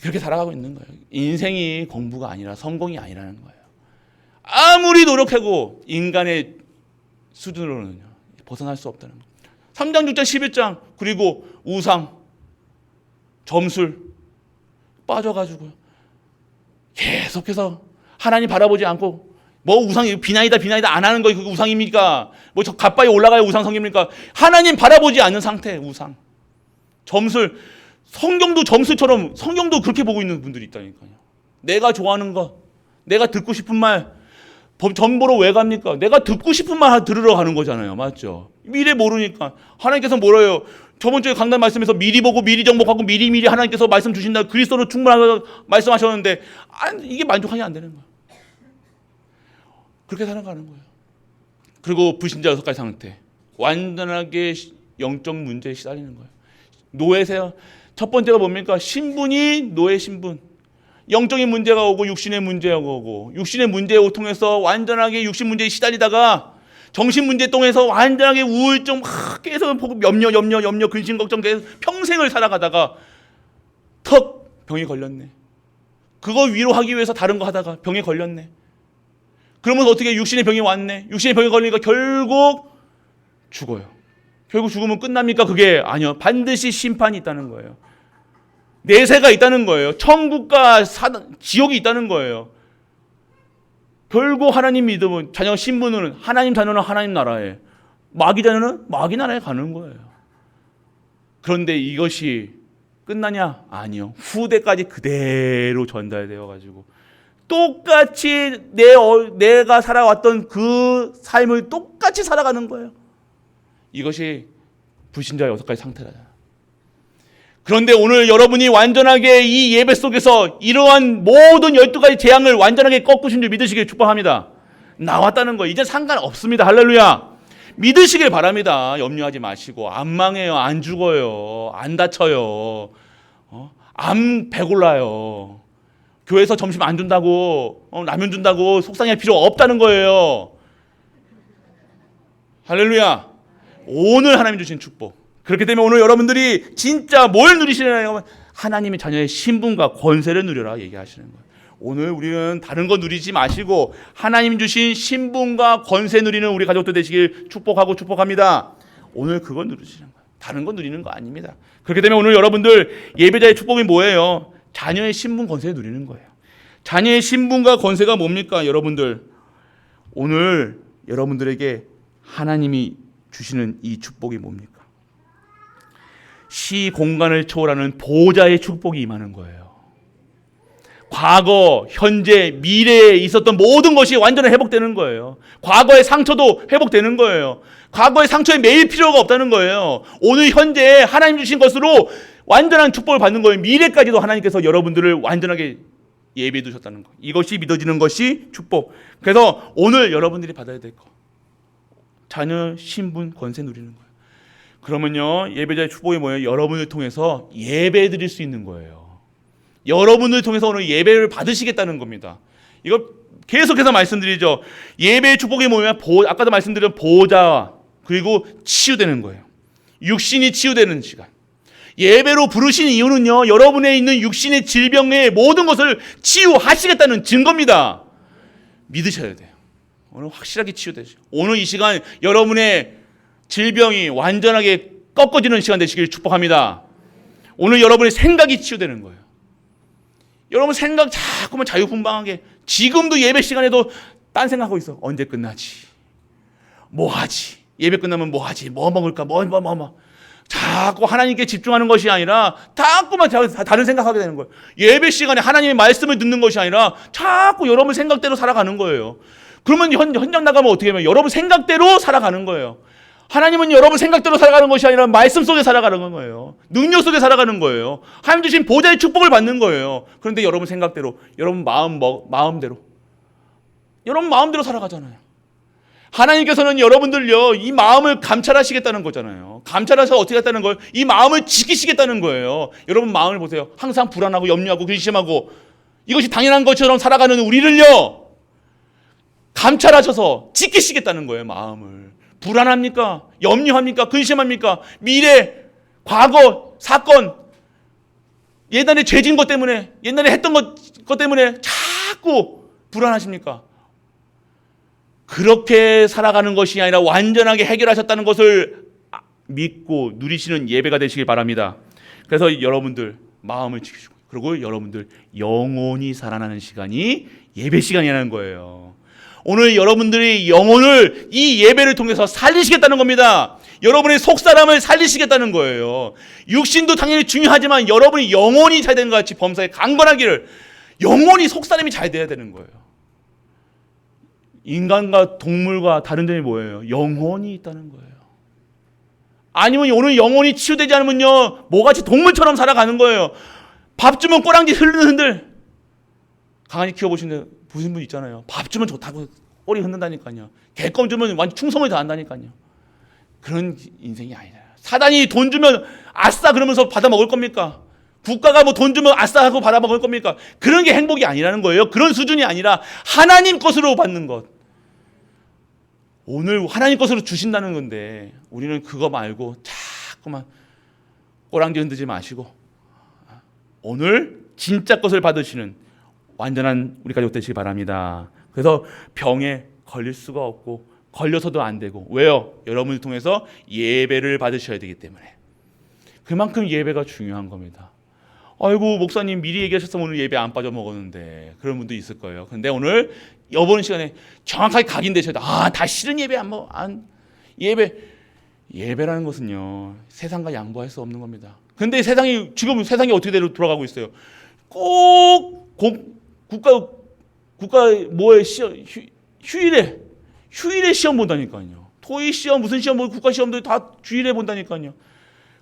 그렇게 살아가고 있는 거예요. 인생이 공부가 아니라 성공이 아니라는 거예요. 아무리 노력하고 인간의 수준으로는요, 벗어날 수 없다는 거예요. 3장, 6장, 11장, 그리고 우상, 점술 빠져가지고요, 계속해서 하나님 바라보지 않고, 뭐 우상이 비나이다 안 하는 거, 그게 우상입니까? 뭐 저 가까이 올라가야 우상 성입니까? 하나님 바라보지 않는 상태, 우상, 점술. 성경도 점술처럼, 성경도 그렇게 보고 있는 분들이 있다니까요. 내가 좋아하는 거, 내가 듣고 싶은 말, 전보러 왜 갑니까? 내가 듣고 싶은 말 들으러 가는 거잖아요. 맞죠? 미래 모르니까. 하나님께서 뭐래요? 저번 주에 강단 말씀에서 미리 보고 미리 정복하고 미리 하나님께서 말씀 주신다, 그리스도로 충분하다고 말씀하셨는데, 이게 만족하지 안 되는 거예요. 그렇게 살아가는 거예요. 그리고 불신자 6가지 상태, 완전하게 영적 문제에 시달리는 거예요. 노예세요. 첫 번째가 뭡니까? 신분이 노예 신분. 영적인 문제가 오고 육신의 문제가 오고, 육신의 문제를 통해서 완전하게 육신 문제에 시달리다가 정신 문제 통해서 완전하게 우울증 계속 염려, 근심, 걱정 계속 평생을 살아가다가 턱 병에 걸렸네. 그거 위로하기 위해서 다른 거 하다가 병에 걸렸네. 그러면서 어떻게 육신의 병이 왔네. 육신의 병에 걸리니까 결국 죽어요. 결국 죽으면 끝납니까? 그게 아니요. 반드시 심판이 있다는 거예요. 내세가 있다는 거예요. 천국과 지옥이 있다는 거예요. 결국 하나님 믿음은, 자녀 신분은, 하나님 자녀는 하나님 나라에, 마귀 자녀는 마귀 나라에 가는 거예요. 그런데 이것이 끝나냐? 아니요. 후대까지 그대로 전달되어 가지고 똑같이 내가 살아왔던 그 삶을 똑같이 살아가는 거예요. 이것이 불신자의 6가지 상태다. 그런데 오늘 여러분이 완전하게 이 예배 속에서 이러한 모든 12가지 재앙을 완전하게 꺾으신 줄 믿으시길 축복합니다. 나왔다는 거 이제 상관없습니다. 할렐루야. 믿으시길 바랍니다. 염려하지 마시고. 안 망해요. 안 죽어요. 안 다쳐요. 안 배골라요. 교회에서 점심 안 준다고, 라면 준다고 속상할 필요 없다는 거예요. 할렐루야. 오늘 하나님 주신 축복. 그렇기 때문에 오늘 여러분들이 진짜 뭘 누리시려면 하나님의 자녀의 신분과 권세를 누려라 얘기하시는 거예요. 오늘 우리는 다른 거 누리지 마시고 하나님 주신 신분과 권세 누리는 우리 가족들 되시길 축복합니다. 오늘 그걸 누리시는 거예요. 다른 거 누리는 거 아닙니다. 그렇기 때문에 오늘 여러분들 예배자의 축복이 뭐예요? 자녀의 신분 권세 누리는 거예요. 자녀의 신분과 권세가 뭡니까? 여러분들, 오늘 여러분들에게 하나님이 주시는 이 축복이 뭡니까? 시 공간을 초월하는 보호자의 축복이 임하는 거예요. 과거, 현재, 미래에 있었던 모든 것이 완전히 회복되는 거예요. 과거의 상처도 회복되는 거예요. 과거의 상처에 매일 필요가 없다는 거예요. 오늘 현재 하나님 주신 것으로 완전한 축복을 받는 거예요. 미래까지도 하나님께서 여러분들을 완전하게 예비해 두셨다는 거. 이것이 믿어지는 것이 축복. 그래서 오늘 여러분들이 받아야 될 거, 자녀 신분 권세 누리는 거예요. 그러면요, 예배자의 축복이 뭐예요? 여러분을 통해서 예배 드릴 수 있는 거예요. 여러분을 통해서 오늘 예배를 받으시겠다는 겁니다. 이거 계속해서 말씀드리죠. 예배의 축복이 뭐냐면 아까도 말씀드린 보좌 그리고 치유되는 거예요. 육신이 치유되는 시간. 예배로 부르신 이유는요, 여러분에 있는 육신의 질병의 모든 것을 치유하시겠다는 증거입니다. 믿으셔야 돼요. 오늘 확실하게 치유되죠. 오늘 이 시간 여러분의 질병이 완전하게 꺾어지는 시간 되시길 축복합니다. 오늘 여러분의 생각이 치유되는 거예요. 여러분 생각 자꾸만 자유분방하게, 지금도 예배 시간에도 딴 생각하고 있어. 언제 끝나지? 뭐 하지? 예배 끝나면 뭐 하지? 뭐 먹을까? 뭐. 자꾸 하나님께 집중하는 것이 아니라 자꾸만 다른 생각하게 되는 거예요. 예배 시간에 하나님의 말씀을 듣는 것이 아니라 자꾸 여러분 생각대로 살아가는 거예요. 그러면 현장 나가면 어떻게 하면 여러분 생각대로 살아가는 거예요. 하나님은 여러분 생각대로 살아가는 것이 아니라 말씀 속에 살아가는 거예요. 능력 속에 살아가는 거예요. 하나님 주신 보좌의 축복을 받는 거예요. 그런데 여러분 생각대로, 여러분 마음대로 살아가잖아요. 하나님께서는 여러분들요, 이 마음을 감찰하시겠다는 거잖아요. 감찰해서 어떻게 했다는 거예요? 이 마음을 지키시겠다는 거예요. 여러분 마음을 보세요. 항상 불안하고 염려하고 근심하고 이것이 당연한 것처럼 살아가는 우리를요, 감찰하셔서 지키시겠다는 거예요. 마음을. 불안합니까? 염려합니까? 근심합니까? 미래, 과거, 사건, 옛날에 죄진 것 때문에, 옛날에 했던 것 때문에 자꾸 불안하십니까? 그렇게 살아가는 것이 아니라 완전하게 해결하셨다는 것을 믿고 누리시는 예배가 되시길 바랍니다. 그래서 여러분들 마음을 지키시고, 그리고 여러분들 영혼이 살아나는 시간이 예배 시간이라는 거예요. 오늘 여러분들이 영혼을 이 예배를 통해서 살리시겠다는 겁니다. 여러분의 속사람을 살리시겠다는 거예요. 육신도 당연히 중요하지만 여러분이 영혼이 잘 되는 것 같이 범사에 강건하기를, 영혼이 속사람이 잘 돼야 되는 거예요. 인간과 동물과 다른 점이 뭐예요? 영혼이 있다는 거예요. 아니면 오늘 영혼이 치유되지 않으면요, 뭐같이 동물처럼 살아가는 거예요. 밥 주면 꼬랑지 흔들. 강아지 키워보신 분 있잖아요. 밥 주면 좋다고 꼬리 흔든다니까요. 개껌 주면 완전 충성을 다한다니까요. 그런 인생이 아니잖아요. 사단이 돈 주면 아싸 그러면서 받아 먹을 겁니까? 국가가 뭐 돈 주면 아싸 하고 받아 먹을 겁니까? 그런 게 행복이 아니라는 거예요. 그런 수준이 아니라 하나님 것으로 받는 것. 오늘 하나님 것으로 주신다는 건데 우리는 그거 말고 자꾸만 꼬랑지 흔들지 마시고 오늘 진짜 것을 받으시는 완전한 우리 가족 되시기 바랍니다. 그래서 병에 걸릴 수가 없고 걸려서도 안 되고, 왜요? 여러분을 통해서 예배를 받으셔야 되기 때문에. 그만큼 예배가 중요한 겁니다. 아이고 목사님 미리 얘기하셨으면 오늘 예배 안 빠져먹었는데, 그런 분도 있을 거예요. 근데 오늘 여보는 시간에 정확하게 각인되셔야 돼. 다 싫은 예배 예배라는 것은요, 세상과 양보할 수 없는 겁니다. 근데 지금 세상이 어떻게 돌아가고 있어요? 꼭 국가 뭐에 휴일에 시험 본다니까요. 토익 시험 무슨 시험 국가 시험들 다 주일에 본다니까요.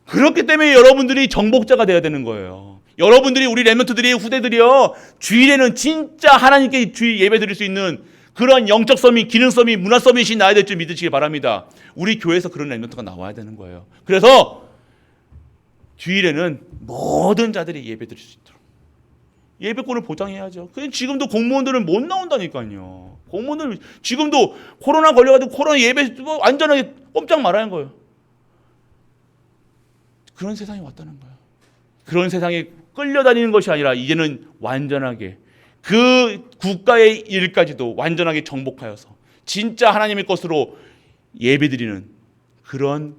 그렇기 때문에 여러분들이 정복자가 돼야 되는 거예요. 여러분들이, 우리 렘넌트들이, 후대들이요, 주일에는 진짜 하나님께 주일 예배 드릴 수 있는 그런 영적 서밋, 기능 서밋, 문화 서밋이 나야 될 줄 믿으시기 바랍니다. 우리 교회에서 그런 렘넌트가 나와야 되는 거예요. 그래서 주일에는 모든 자들이 예배 드릴 수 있도록 예배권을 보장해야죠. 근데 지금도 공무원들은 못 나온다니까요. 공무원들 지금도 코로나 걸려가지고 코로나 예배 완전하게 꼼짝 말하는 거예요. 그런 세상이 왔다는 거예요. 그런 세상에 끌려다니는 것이 아니라 이제는 완전하게 그 국가의 일까지도 완전하게 정복하여서 진짜 하나님의 것으로 예배드리는 그런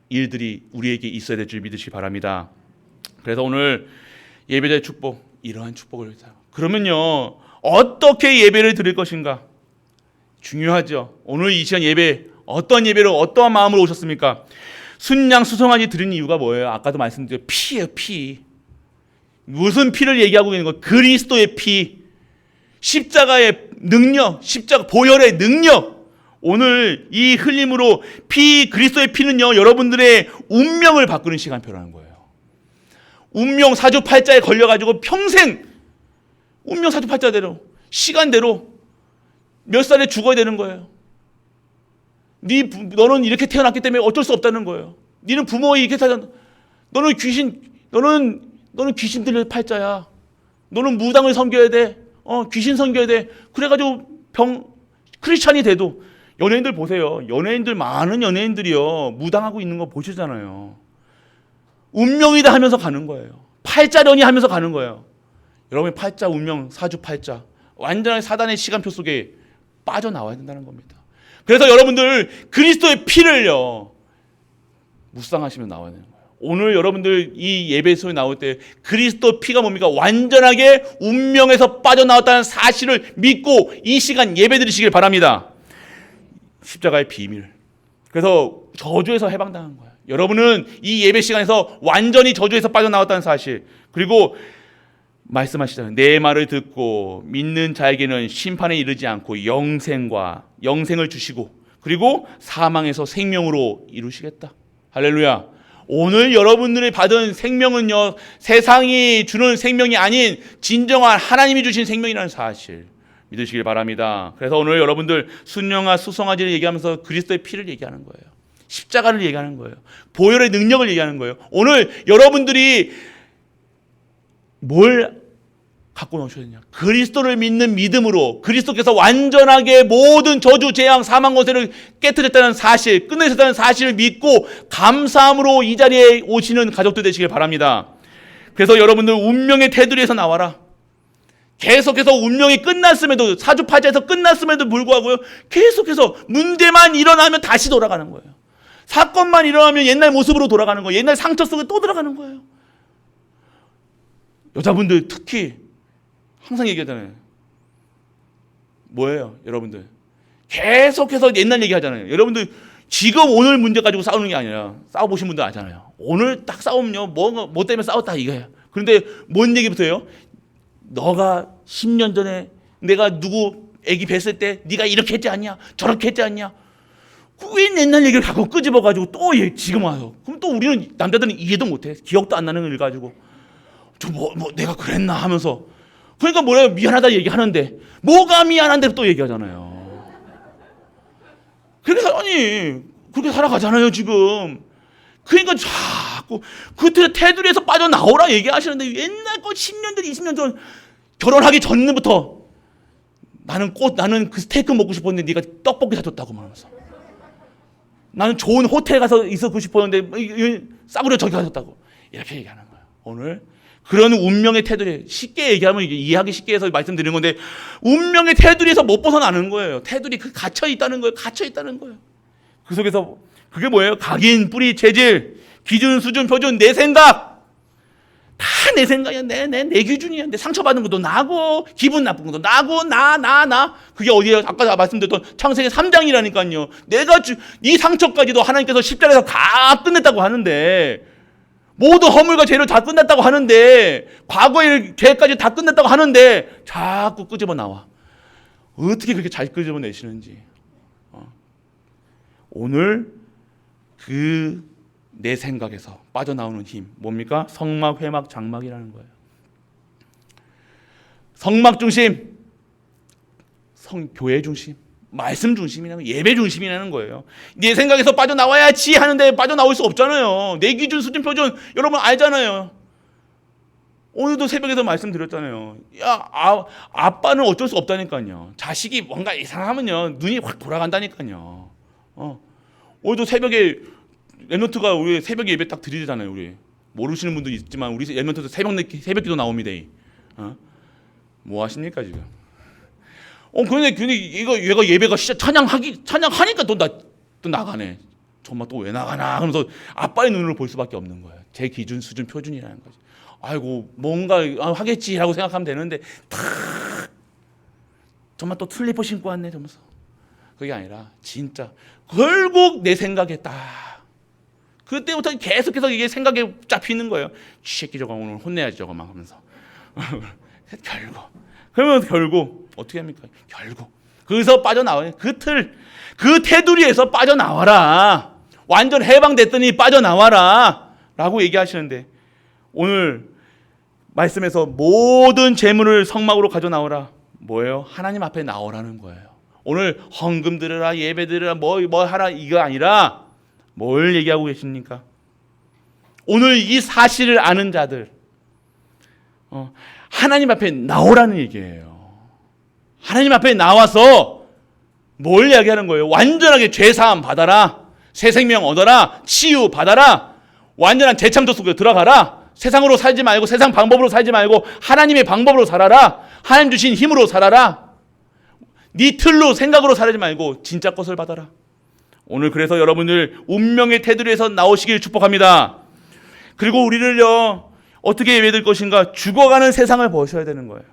일들이 우리에게 있어야 될 줄 믿으시기 바랍니다. 그래서 오늘 예배자의 축복, 이러한 축복을, 그러면요 어떻게 예배를 드릴 것인가 중요하죠. 오늘 이 시간 예배, 어떤 예배로 어떠한 마음으로 오셨습니까? 순양 수송아지 드린 이유가 뭐예요? 아까도 말씀드렸죠. 피예요, 피. 무슨 피를 얘기하고 있는 거예요? 그리스도의 피, 십자가의 능력, 십자가 보혈의 능력. 오늘 이 흘림으로 그리스도의 피는요, 여러분들의 운명을 바꾸는 시간표라는 거예요. 운명 사주팔자에 걸려가지고 평생 운명 사주팔자대로, 시간대로 몇 살에 죽어야 되는 거예요. 너는 이렇게 태어났기 때문에 어쩔 수 없다는 거예요. 너는 부모가 이렇게 살았, 너는 귀신 들릴 팔자야. 너는 무당을 섬겨야 돼. 귀신 섬겨야 돼. 그래가지고 크리스찬이 돼도 연예인들 보세요. 많은 연예인들이요. 무당하고 있는 거 보시잖아요. 운명이다 하면서 가는 거예요. 팔자련이 하면서 가는 거예요. 여러분 팔자 운명 사주팔자 완전히 사단의 시간표 속에 빠져나와야 된다는 겁니다. 그래서 여러분들 그리스도의 피를요 묵상하시면 나와야 되는 거예요. 오늘 여러분들 이 예배소에 나올 때 그리스도 피가 뭡니까? 완전하게 운명에서 빠져나왔다는 사실을 믿고 이 시간 예배 드리시길 바랍니다. 십자가의 비밀. 그래서 저주에서 해방당한 거예요. 여러분은 이 예배 시간에서 완전히 저주에서 빠져나왔다는 사실, 그리고 말씀하시잖아요. 내 말을 듣고 믿는 자에게는 심판에 이르지 않고 영생을 주시고 그리고 사망에서 생명으로 이루시겠다. 할렐루야. 오늘 여러분들이 받은 생명은요 세상이 주는 생명이 아닌 진정한 하나님이 주신 생명이라는 사실 믿으시길 바랍니다. 그래서 오늘 여러분들 순영아 수성아지를 얘기하면서 그리스도의 피를 얘기하는 거예요. 십자가를 얘기하는 거예요. 보혈의 능력을 얘기하는 거예요. 오늘 여러분들이 뭘 갖고 나오셔야 되냐? 그리스도를 믿는 믿음으로 그리스도께서 완전하게 모든 저주, 재앙, 사망, 권세를 깨뜨렸다는 사실, 끝내셨다는 사실을 믿고 감사함으로 이 자리에 오시는 가족들 되시길 바랍니다. 그래서 여러분들 운명의 테두리에서 나와라. 계속해서 운명이 끝났음에도 사주팔자에서 끝났음에도 불구하고요 계속해서 문제만 일어나면 다시 돌아가는 거예요. 사건만 일어나면 옛날 모습으로 돌아가는 거예요. 옛날 상처 속에 또 들어가는 거예요. 여자분들 특히 항상 얘기하잖아요. 뭐예요 여러분들? 계속해서 옛날 얘기하잖아요. 여러분들 지금 오늘 문제 가지고 싸우는 게 아니라 싸워보신 분들 알잖아요. 오늘 딱 싸우면요 뭐 때문에 싸웠다 이거예요. 그런데 뭔 얘기부터 해요? 너가 10년 전에 내가 누구 애기 뵀을 때 네가 이렇게 했지 않냐? 저렇게 했지 않냐? 왜 옛날 얘기를 갖고 끄집어가지고 또 지금 와요. 그럼 또 우리는 남자들은 이해도 못해. 기억도 안 나는 걸 가지고 내가 그랬나 하면서 그러니까 뭐래요? 미안하다 얘기하는데 뭐가 미안한데 또 얘기하잖아요. 그러니까 아니 그렇게 살아가잖아요 지금. 그러니까 자꾸 그 테두리에서 빠져나오라 얘기하시는데 옛날 거 10년 전 20년 전 결혼하기 전부터 나는 그 스테이크 먹고 싶었는데 네가 떡볶이 사줬다고 말하면서 나는 좋은 호텔 가서 있었고 싶었는데 싸구려 저기 가셨다고 이렇게 얘기하는 거예요. 오늘 그런 운명의 테두리 쉽게 얘기하면 이해하기 쉽게 해서 말씀드리는 건데 운명의 테두리에서 못 벗어나는 거예요. 테두리 갇혀 있다는 거예요. 그 속에서 그게 뭐예요? 각인, 뿌리, 체질, 기준, 수준, 표준, 내 생각 다 내 생각이야. 내 기준이야. 내 상처받은 것도 나고 기분 나쁜 것도 나고 나 그게 어디에 아까 말씀드렸던 창세기 3장이라니까요. 내가 이 상처까지도 하나님께서 십자가에서 다 끝냈다고 하는데 모든 허물과 죄를 다 끝냈다고 하는데 과거의 죄까지 다 끝냈다고 하는데 자꾸 끄집어 나와. 어떻게 그렇게 잘 끄집어내시는지. 오늘 그 내 생각에서 빠져나오는 힘 뭡니까? 성막, 회막, 장막이라는 거예요. 성막 중심, 교회 중심, 말씀 중심이라는 거예요. 예배 중심이라는 거예요. 내 생각에서 빠져나와야지 하는데 빠져나올 수 없잖아요. 내 기준, 수준, 표준 여러분 알잖아요. 오늘도 새벽에서 말씀드렸잖아요. 아빠는 어쩔 수 없다니까요. 자식이 뭔가 이상하면요 눈이 확 돌아간다니까요. 오늘도 새벽에 랩런트가 우리 새벽에 예배 딱 드리잖아요. 우리 모르시는 분도 있지만 우리 랩런트도 새벽기도 나옵니다. 뭐 하십니까 지금? 근데 얘가 예배가 진짜 찬양하니까 또 나가네. 정말 또 왜 나가나 하면서 아빠의 눈으로 볼 수밖에 없는 거예요. 제 기준, 수준, 표준이라는 거죠. 아이고 뭔가 하겠지라고 생각하면 되는데 정말 또 슬리퍼 신고 왔네 저면서 그게 아니라 진짜 결국 내 생각에 딱 그때부터 계속해서 이게 생각에 잡히는 거예요. 이 새끼 저거 오늘 혼내야지 저거 막 하면서 결국 어떻게 합니까? 결국 거기서 빠져나와요. 그 테두리에서 빠져나와라. 완전 해방됐더니 빠져나와라 라고 얘기하시는데 오늘 말씀에서 모든 재물을 성막으로 가져나오라. 뭐예요? 하나님 앞에 나오라는 거예요. 오늘 헌금 드려라, 예배 드려라, 뭐 하라 이거 아니라 뭘 얘기하고 계십니까? 오늘 이 사실을 아는 자들 하나님 앞에 나오라는 얘기예요. 하나님 앞에 나와서 뭘 이야기하는 거예요? 완전하게 죄사함 받아라. 새 생명 얻어라. 치유 받아라. 완전한 재창조 속에 들어가라. 세상으로 살지 말고 세상 방법으로 살지 말고 하나님의 방법으로 살아라. 하나님 주신 힘으로 살아라. 네 틀로 생각으로 살지 말고 진짜 것을 받아라. 오늘 그래서 여러분들 운명의 테두리에서 나오시길 축복합니다. 그리고 우리를요 어떻게 예배드릴 것인가? 죽어가는 세상을 보셔야 되는 거예요.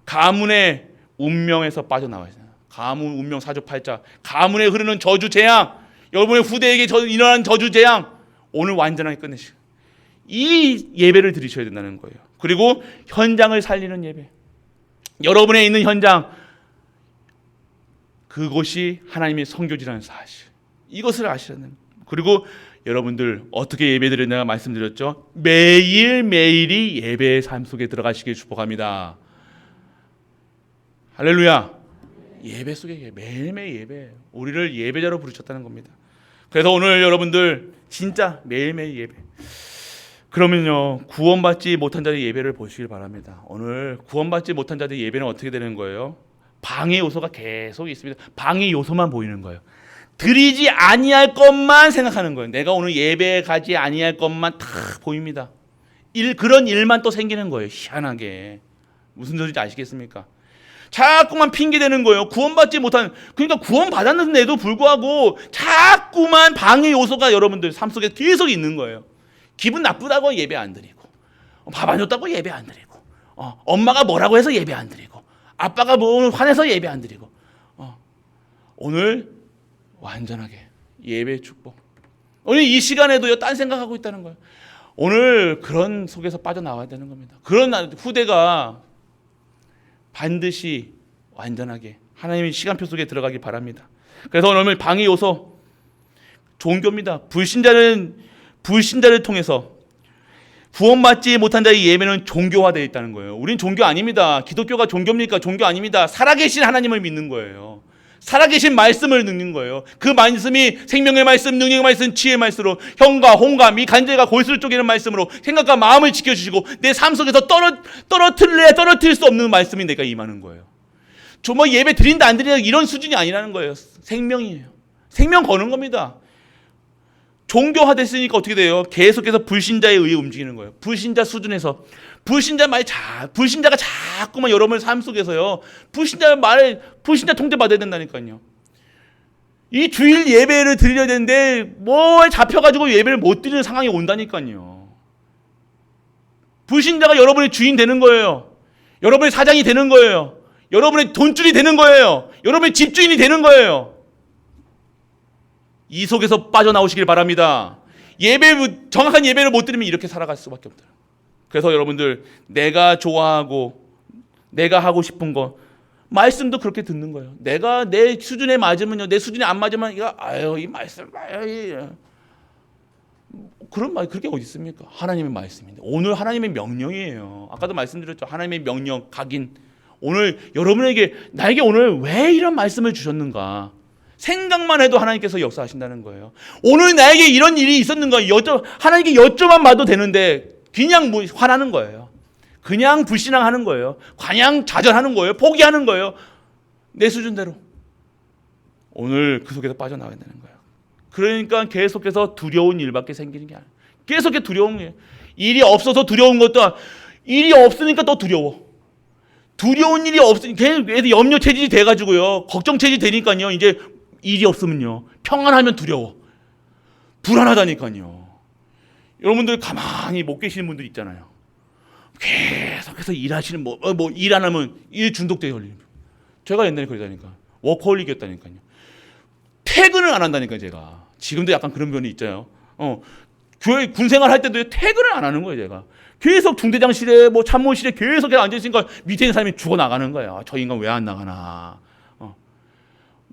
가문의 운명에서 빠져나와야 돼요. 가문 운명 사조 팔자, 가문에 흐르는 저주 재앙, 여러분의 후대에게 일어난 저주 재앙, 오늘 완전하게 끝내시고 이 예배를 드리셔야 된다는 거예요. 그리고 현장을 살리는 예배, 여러분의 있는 현장, 그곳이 하나님의 성교지라는 사실, 이것을 아시라는 거예요. 그리고 여러분들 어떻게 예배드렸나 말씀드렸죠. 매일매일이 예배의 삶 속에 들어가시길 축복합니다. 할렐루야. 예배 속에 매일매일 예배, 우리를 예배자로 부르셨다는 겁니다. 그래서 오늘 여러분들 진짜 매일매일 예배. 그러면요 구원받지 못한 자들의 예배를 보시길 바랍니다. 오늘 구원받지 못한 자들의 예배는 어떻게 되는 거예요? 방해 요소가 계속 있습니다. 방해 요소만 보이는 거예요. 드리지 아니할 것만 생각하는 거예요. 내가 오늘 예배에 가지 아니할 것만 다 보입니다. 그런 일만 또 생기는 거예요. 희한하게. 무슨 소리인지 아시겠습니까? 자꾸만 핑계대는 거예요. 구원받지 못한, 그러니까 구원받았는데도 불구하고 자꾸만 방해 요소가 여러분들 삶 속에 계속 있는 거예요. 기분 나쁘다고 예배 안 드리고, 밥 안 줬다고 예배 안 드리고, 엄마가 뭐라고 해서 예배 안 드리고, 아빠가 뭐 화내서 예배 안 드리고, 오늘 완전하게 예배 축복. 오늘 이 시간에도요 딴 생각하고 있다는 거예요. 오늘 그런 속에서 빠져나와야 되는 겁니다. 그런 후대가 반드시 완전하게 하나님의 시간표 속에 들어가길 바랍니다. 그래서 오늘 방해 요소 종교입니다. 불신자를 통해서 구원받지 못한 자의 예배는 종교화되어 있다는 거예요. 우린 종교 아닙니다. 기독교가 종교입니까? 종교 아닙니다. 살아계신 하나님을 믿는 거예요. 살아계신 말씀을 듣는 거예요. 그 말씀이 생명의 말씀, 능력의 말씀, 지혜의 말씀으로 형과 홍과 미 간절과 골수를 쪼개는 말씀으로 생각과 마음을 지켜주시고 내 삶 속에서 떨어뜨릴 수 없는 말씀이 내가 임하는 거예요. 저 뭐 예배 드린다 안 드린다 이런 수준이 아니라는 거예요. 생명이에요. 생명 거는 겁니다. 종교화됐으니까 어떻게 돼요? 계속해서 불신자에 의해 움직이는 거예요. 불신자 수준에서 불신자가 자꾸만 여러분의 삶 속에서요. 불신자 통제 받아야 된다니까요. 이 주일 예배를 드려야 되는데 뭐에 잡혀가지고 예배를 못 드리는 상황이 온다니까요. 불신자가 여러분의 주인 되는 거예요. 여러분의 사장이 되는 거예요. 여러분의 돈줄이 되는 거예요. 여러분의 집주인이 되는 거예요. 이 속에서 빠져나오시길 바랍니다. 정확한 예배를 못 드리면 이렇게 살아갈 수밖에 없다. 그래서 여러분들 내가 좋아하고 내가 하고 싶은 거 말씀도 그렇게 듣는 거예요. 내가 내 수준에 맞으면요, 내 수준에 안 맞으면 이 말씀 그런 말 그렇게 어디 있습니까? 하나님의 말씀인데 오늘 하나님의 명령이에요. 아까도 말씀드렸죠. 하나님의 명령 각인. 오늘 여러분에게 나에게 오늘 왜 이런 말씀을 주셨는가? 생각만 해도 하나님께서 역사하신다는 거예요. 오늘 나에게 이런 일이 있었는가? 하나님께 여쭤만 봐도 되는데 그냥 화나는 거예요. 그냥 불신앙하는 거예요. 그냥 좌절하는 거예요. 포기하는 거예요. 내 수준대로. 오늘 그 속에서 빠져나와야 되는 거예요. 그러니까 계속해서 두려운 일밖에 생기는 게 아니에요. 계속해서 두려운 게 일이 없어서 두려운 것도 일이 없으니까 또 두려워. 두려운 일이 없으니까 애들 염려 체질이 돼가지고요. 걱정 체질이 되니까요. 이제 일이 없으면요. 평안하면 두려워. 불안하다니까요. 여러분들 가만히 못 계시는 분들 있잖아요. 계속해서 일하시는 일 안 하면 일 중독돼 걸리는. 제가 옛날에 그러다니까. 워커홀릭이었다니까요. 퇴근을 안 한다니까요, 제가. 지금도 약간 그런 면이 있잖아요. 교회 군생활 할 때도 퇴근을 안 하는 거예요, 제가. 계속 중대장실에 참모실에 계속 앉아 있으니까 밑에 있는 사람이 죽어 나가는 거예요. 저 인간 왜 안 나가나.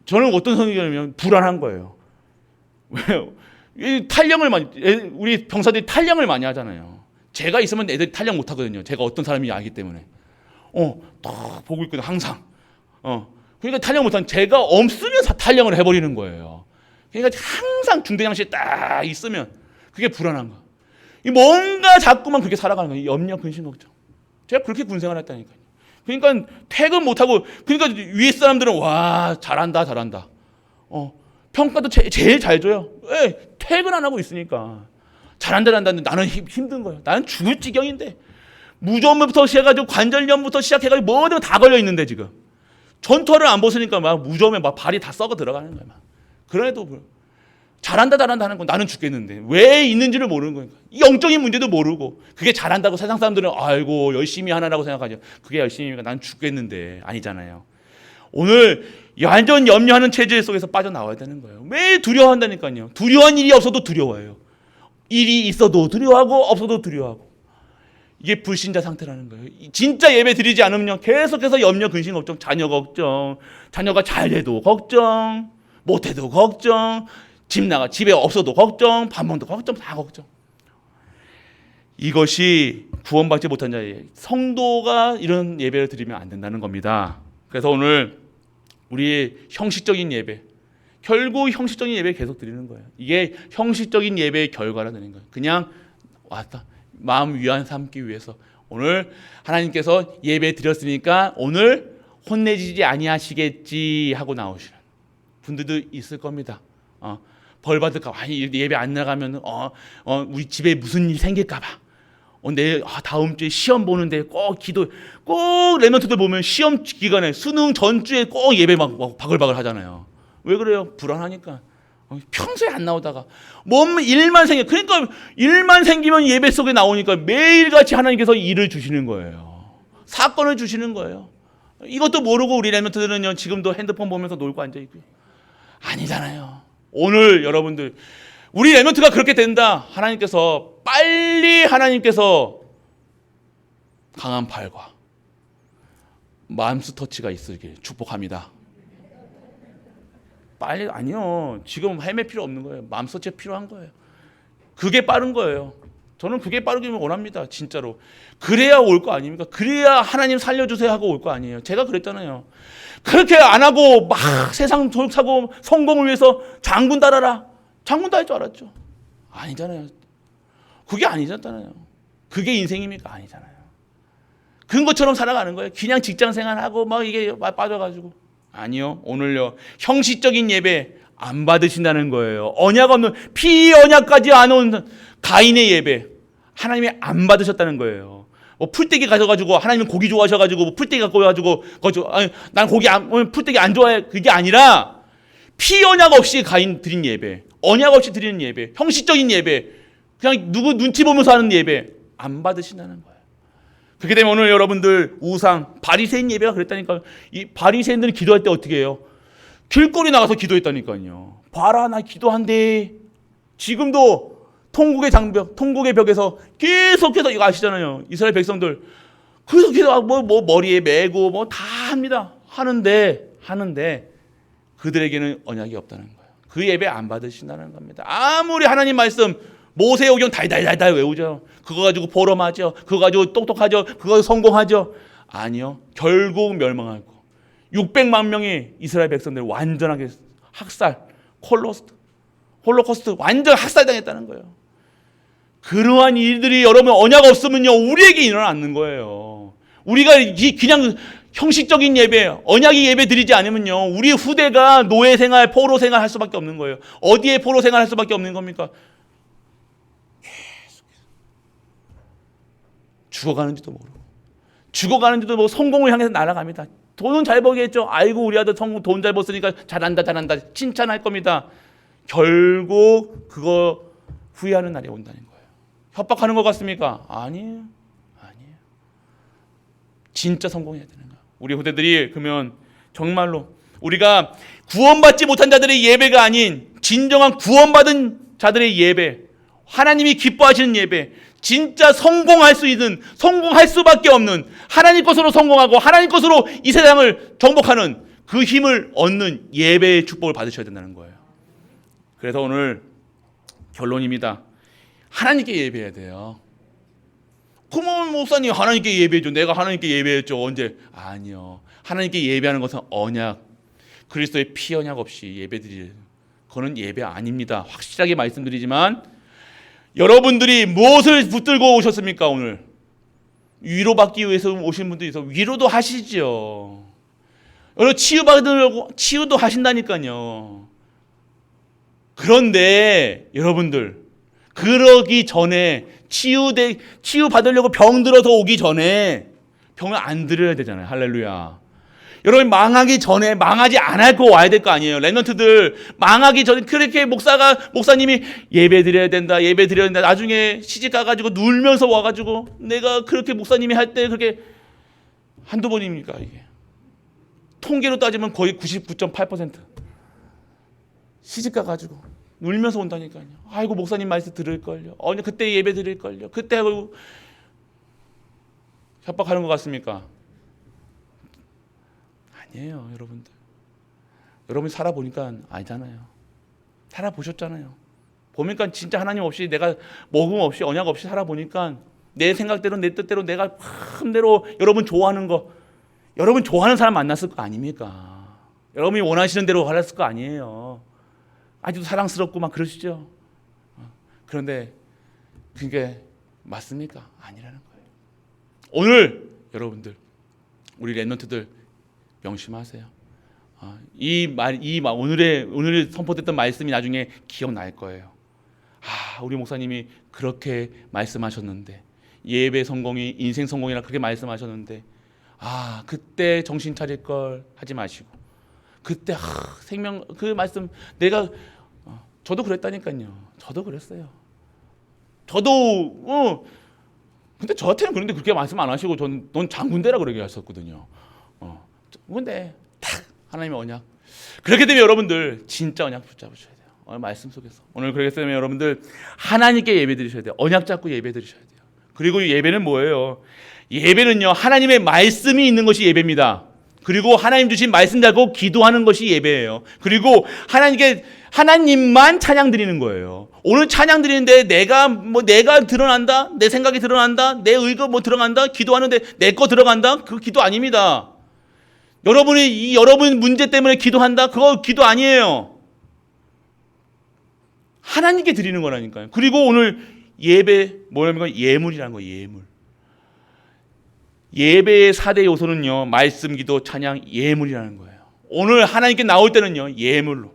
저는 어떤 성격이냐면 불안한 거예요. 왜요? 우리 병사들이 탈영을 많이 하잖아요. 제가 있으면 애들이 탈영 못 하거든요. 제가 어떤 사람인지 알기 때문에. 딱 보고 있거든요, 항상. 그러니까 탈영 못하면 제가 없으면 탈영을 해버리는 거예요. 그러니까 항상 중대장실에 딱 있으면 그게 불안한 거. 뭔가 자꾸만 그렇게 살아가는 거예요. 염려, 근심, 걱정. 제가 그렇게 군생활 했다니까요. 그러니까 퇴근 못하고, 그러니까 위에 사람들은 와 잘한다. 평가도 제일 잘 줘요. 왜? 퇴근 안 하고 있으니까. 잘한다. 나는 힘든 거예요. 나는 죽을 지경인데. 무좀부터 시작해가지고 관절염부터 시작해가지고 뭐든 다 걸려 있는데 지금 전투화를 안 벗으니까 막 무좀에 막 발이 다 썩어 들어가는 거야. 막. 그래도 잘한다 하는 건 나는 죽겠는데 왜 있는지를 모르는 거니까. 이 영적인 문제도 모르고 그게 잘한다고 세상 사람들은 아이고 열심히 하나라고 생각하죠. 그게 열심히니까 난 죽겠는데 아니잖아요. 오늘 완전 염려하는 체질 속에서 빠져나와야 되는 거예요. 왜 두려워한다니까요. 두려워한 일이 없어도 두려워해요. 일이 있어도 두려워하고 없어도 두려워하고. 이게 불신자 상태라는 거예요. 진짜 예배 드리지 않으면 계속해서 염려, 근심, 걱정, 자녀 걱정, 자녀가 잘 돼도 걱정, 못해도 걱정, 집에 없어도 걱정, 밥 먹어도 걱정, 다 걱정. 이것이 구원받지 못한 자예요. 성도가 이런 예배를 드리면 안 된다는 겁니다. 그래서 오늘 우리 형식적인 예배, 결국 형식적인 예배 계속 드리는 거예요. 이게 형식적인 예배의 결과라 되는 거예요. 그냥 왔다. 마음 위안 삼기 위해서 오늘 하나님께서 예배 드렸으니까 오늘 혼내지지 아니하시겠지 하고 나오시는 분들도 있을 겁니다. 벌 받을까 봐, 아니 예배 안 나가면 우리 집에 무슨 일 생길까 봐. 내일 다음 주에 시험 보는데 꼭 랩런트들 보면 시험 기간에 수능 전주에 꼭 예배 막 바글바글 하잖아요. 왜 그래요? 불안하니까. 평소에 안 나오다가 일만 그러니까 일만 생기면 예배 속에 나오니까 매일같이 하나님께서 일을 주시는 거예요. 사건을 주시는 거예요. 이것도 모르고 우리 랩런트들은요 지금도 핸드폰 보면서 놀고 앉아있고요. 아니잖아요. 오늘 여러분들 우리 랩런트가 그렇게 된다. 하나님께서 강한 팔과 맘스 터치가 있으길 축복합니다. 빨리 아니요. 지금 헤맬 필요 없는 거예요. 맘스 터치가 필요한 거예요. 그게 빠른 거예요. 저는 그게 빠르기를 원합니다. 진짜로. 그래야 올 거 아닙니까? 그래야 하나님 살려주세요 하고 올 거 아니에요. 제가 그랬잖아요. 그렇게 안 하고 막 세상 돌사고 성공을 위해서 장군 따라라. 장군 따를 줄 알았죠. 아니잖아요. 그게 아니잖아요. 그게 인생입니까? 아니잖아요. 그런 것처럼 살아가는 거예요. 그냥 직장 생활하고 막 이게 빠져가지고. 아니요. 오늘요. 형식적인 예배 안 받으신다는 거예요. 언약 없는 피언약까지 안 온 가인의 예배 하나님이 안 받으셨다는 거예요. 풀떼기 가져가지고 하나님은 고기 좋아하셔가지고 풀떼기 갖고 와가지고 난 풀떼기 안 좋아해. 그게 아니라 피언약 없이 가인 드린 예배, 언약 없이 드리는 예배, 형식적인 예배, 그냥 누구 눈치 보면서 하는 예배 안 받으신다는 거예요. 그렇게 되면 오늘 여러분들 우상 바리새인 예배가 그랬다니까요. 이 바리새인들은 기도할 때 어떻게 해요? 길거리 나가서 기도했다니까요. 봐라 나 기도한대. 지금도 통곡의 장벽, 통곡의 벽에서 계속해서 이거 아시잖아요. 이스라엘 백성들 그래서 기도 뭐 머리에 메고 뭐 다 합니다. 하는데 그들에게는 언약이 없다는 거예요. 그 예배 안 받으신다는 겁니다. 아무리 하나님 말씀 모세오경 달달달달 외우죠. 그거 가지고 보람하죠. 그거 가지고 똑똑하죠. 그거 성공하죠. 아니요. 결국 멸망하고 600만 명의 이스라엘 백성들 완전하게 학살, 홀로코스트 완전 학살당했다는 거예요. 그러한 일들이 여러분 언약 없으면요 우리에게 일어나는 거예요. 우리가 그냥 형식적인 예배, 언약의 예배 드리지 않으면요 우리 후대가 노예 생활, 포로 생활 할 수밖에 없는 거예요. 어디에 포로 생활 할 수밖에 없는 겁니까? 죽어가는지도 모르고 죽어가는지도 모르고 성공을 향해서 날아갑니다. 돈은 잘 벌겠죠. 아이고 우리 아들 돈 잘 벌었으니까 잘한다 칭찬할 겁니다. 결국 그거 후회하는 날이 온다는 거예요. 협박하는 것 같습니까? 아니에요. 진짜 성공해야 되는 거예요. 우리 후대들이 그러면 정말로 우리가 구원받지 못한 자들의 예배가 아닌 진정한 구원받은 자들의 예배, 하나님이 기뻐하시는 예배, 진짜 성공할 수 있는, 성공할 수밖에 없는 하나님 것으로 성공하고 하나님 것으로 이 세상을 정복하는 그 힘을 얻는 예배의 축복을 받으셔야 된다는 거예요. 그래서 오늘 결론입니다. 하나님께 예배해야 돼요. 그러면 목사님 하나님께 예배해줘. 내가 하나님께 예배했죠. 언제? 아니요. 하나님께 예배하는 것은 언약, 그리스도의 피 언약 없이 예배드릴, 그거는 예배 아닙니다. 확실하게 말씀드리지만 여러분들이 무엇을 붙들고 오셨습니까? 오늘 위로받기 위해서 오신 분도 있어. 위로도 하시죠. 여러분 치유받으려고 치유도 하신다니까요. 그런데 여러분들 그러기 전에 치유 받으려고 병 들어서 오기 전에 병을 안 들여야 되잖아요. 할렐루야. 여러분 망하기 전에 망하지 않고 와야 될 거 아니에요. 랩런트들 망하기 전에 그렇게 목사님이 예배 드려야 된다. 예배 드려야 된다. 나중에 시집 가가지고 놀면서 와가지고 내가 그렇게 목사님이 할 때 그렇게 한두 번입니까 이게. 통계로 따지면 거의 99.8% 시집 가가지고 울면서 온다니까요. 아이고 목사님 말씀 들을걸요. 그때 예배 드릴걸요. 그때 하고 협박하는 것 같습니까? 아니에요, 여러분들. 여러분이 살아보니까 아니잖아요. 살아보셨잖아요. 보니까 진짜 하나님 없이 내가 모금 없이 언약 없이 살아보니까 내 생각대로 내 뜻대로 내가 마음대로 여러분 좋아하는 거 여러분 좋아하는 사람 만났을 거 아닙니까? 여러분이 원하시는 대로 살았을 거 아니에요. 아직도 사랑스럽고 막 그러시죠. 그런데 그게 맞습니까? 아니라는 거예요. 오늘 여러분들 우리 랩런트들 명심하세요. 오늘의 선포됐던 말씀이 나중에 기억날 거예요. 우리 목사님이 그렇게 말씀하셨는데 예배 성공이 인생 성공이라 그렇게 말씀하셨는데 그때 정신 차릴 걸 하지 마시고 그때 생명 그 말씀 내가 저도 그랬다니까요. 저도 그랬어요. 저도 근데 저한테는 그런데 그렇게 말씀 안 하시고 넌 장군대라 그러게 하셨거든요. 근데 딱 하나님의 언약. 그렇게 되면 여러분들 진짜 언약 붙잡으셔야 돼요. 오늘 말씀 속에서. 오늘 그렇게 되면 여러분들 하나님께 예배 드리셔야 돼요. 언약 잡고 예배 드리셔야 돼요. 그리고 이 예배는 뭐예요? 예배는요. 하나님의 말씀이 있는 것이 예배입니다. 그리고 하나님 주신 말씀 잡고 기도하는 것이 예배예요. 그리고 하나님만 찬양 드리는 거예요. 오늘 찬양 드리는데 내가 드러난다, 내 생각이 드러난다, 내 의가 드러난다, 기도하는데 내 거 들어간다, 그 기도 아닙니다. 여러분 문제 때문에 기도한다, 그거 기도 아니에요. 하나님께 드리는 거라니까요. 그리고 오늘 예배 뭐냐면 예물이라는 거예요. 예물. 예배의 4대 요소는요. 말씀, 기도, 찬양, 예물이라는 거예요. 오늘 하나님께 나올 때는요. 예물로.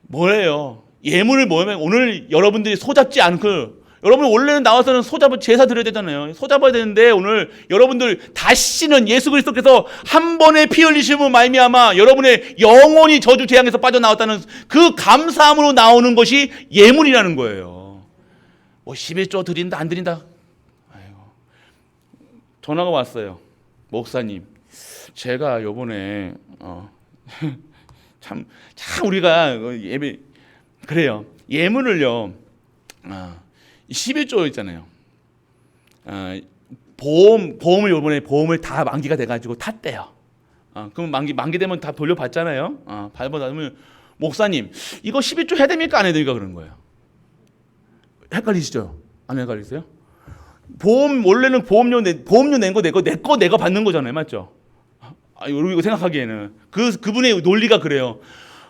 뭐예요? 예물을 뭐냐면 오늘 여러분들이 소잡지 않고 여러분 원래는 나와서는 제사 드려야 되잖아요. 소잡아야 되는데 오늘 여러분들 다시는 예수 그리스도께서 한 번에 피 흘리심으로 말미암아 여러분의 영혼이 저주 재앙에서 빠져나왔다는 그 감사함으로 나오는 것이 예물이라는 거예요. 11조 드린다 안 드린다. 전화가 왔어요. 목사님, 제가 요번에 참 우리가 예배 그래요. 예물을요. 11조 있잖아요. 보험을 요번에 보험을 다 만기가 돼가지고 탔대요. 그럼 만기 되면 다 돌려받잖아요. 받으면 목사님 이거 11조 해야 됩니까 안 해야 됩니까 그런 거예요. 헷갈리시죠? 안 헷갈리세요? 원래는 보험료 낸 거 내가 받는 거잖아요, 맞죠? 여러분 이거 생각하기에는 그분의 논리가 그래요.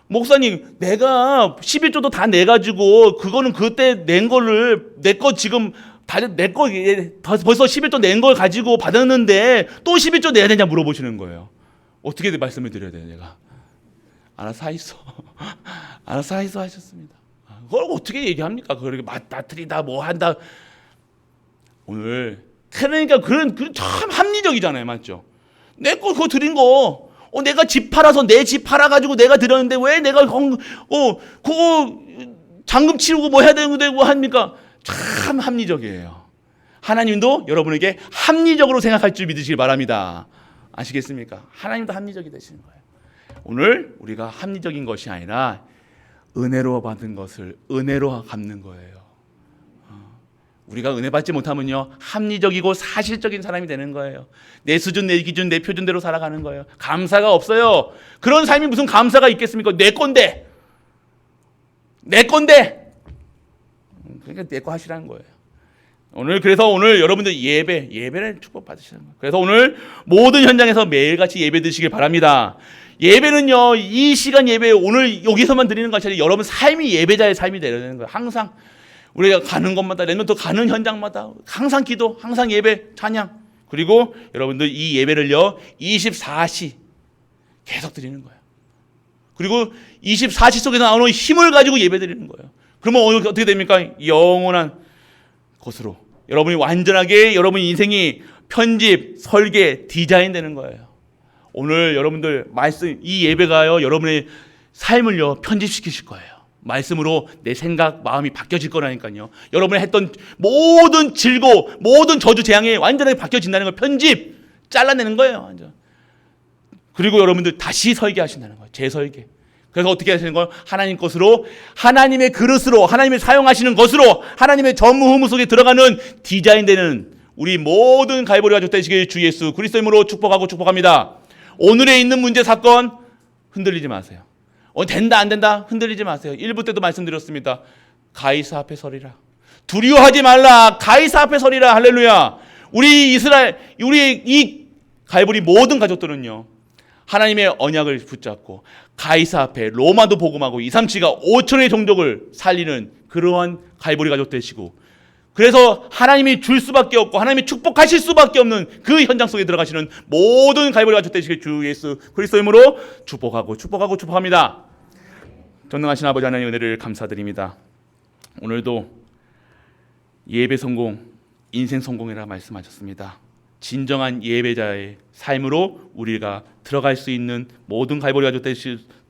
목사님, 내가 11조도 다 내가지고 그거는 그때 낸 거를 내 거 지금 내 거 벌써 11조 낸 걸 가지고 받았는데 또 11조 내야 되냐 물어보시는 거예요. 어떻게 말씀을 드려야 돼요, 내가? 알아서 하이소. 알아서 하이소 하셨습니다. 그걸 어떻게 얘기합니까? 그렇게 맞다트리다 뭐 한다. 오늘 그러니까 참 합리적이잖아요, 맞죠? 내 거 그거 드린 거, 내가 집 팔아서 내 집 팔아가지고 내가 드렸는데 왜 내가 그거 잔금 치르고 뭐 해야 되는 거 합니까? 참 합리적이에요. 하나님도 여러분에게 합리적으로 생각할 줄 믿으시기 바랍니다. 아시겠습니까? 하나님도 합리적이 되시는 거예요. 오늘 우리가 합리적인 것이 아니라 은혜로 받은 것을 은혜로 갚는 거예요. 우리가 은혜 받지 못하면요 합리적이고 사실적인 사람이 되는 거예요. 내 수준, 내 기준, 내 표준대로 살아가는 거예요. 감사가 없어요. 그런 삶이 무슨 감사가 있겠습니까? 내 건데 그러니까 내 거 하시라는 거예요. 그래서 오늘 여러분들 예배를 축복 받으시는 거예요. 그래서 오늘 모든 현장에서 매일같이 예배 드시길 바랍니다. 예배는요 이 시간 예배 오늘 여기서만 드리는 것이 아니라 여러분 삶이 예배자의 삶이 되는 거예요. 항상 우리가 가는 곳마다, 렘넌트 가는 현장마다 항상 기도, 항상 예배, 찬양, 그리고 여러분들 이 예배를요 24시 계속 드리는 거예요. 그리고 24시 속에서 나오는 힘을 가지고 예배 드리는 거예요. 그러면 어떻게 됩니까? 영원한 것으로 여러분이 완전하게 여러분 인생이 편집, 설계, 디자인 되는 거예요. 오늘 여러분들 말씀, 이 예배가요 여러분의 삶을요 편집시키실 거예요. 말씀으로 내 생각, 마음이 바뀌어질 거라니까요. 여러분이 했던 모든 질고 모든 저주 재앙이 완전하게 바뀌어진다는 걸 편집, 잘라내는 거예요. 완전. 그리고 여러분들 다시 설계하신다는 거예요. 재설계. 그래서 어떻게 하시는 거예요? 하나님 것으로, 하나님의 그릇으로, 하나님이 사용하시는 것으로, 하나님의 전무후무 속에 들어가는 디자인되는 우리 모든 갈보리 가족 되시길 주 예수 그리스도 이름으로 축복하고 축복합니다. 오늘에 있는 문제 사건 흔들리지 마세요. 된다 안 된다 흔들리지 마세요. 1부 때도 말씀드렸습니다. 가이사 앞에 서리라. 두려워하지 말라. 가이사 앞에 서리라. 할렐루야. 우리 이스라엘, 우리 이 갈보리 모든 가족들은요 하나님의 언약을 붙잡고 가이사 앞에 로마도 복음하고 237가 5천의 종족을 살리는 그러한 갈보리 가족 되시고, 그래서 하나님이 줄 수밖에 없고 하나님이 축복하실 수밖에 없는 그 현장 속에 들어가시는 모든 갈보리 가족 되시길 주 예수 그리스도 이름으로 축복하고 축복하고 축복합니다. 전능하신 아버지 하나님 은혜를 감사드립니다. 오늘도 예배 성공, 인생 성공이라 말씀하셨습니다. 진정한 예배자의 삶으로 우리가 들어갈 수 있는 모든 갈보리 가족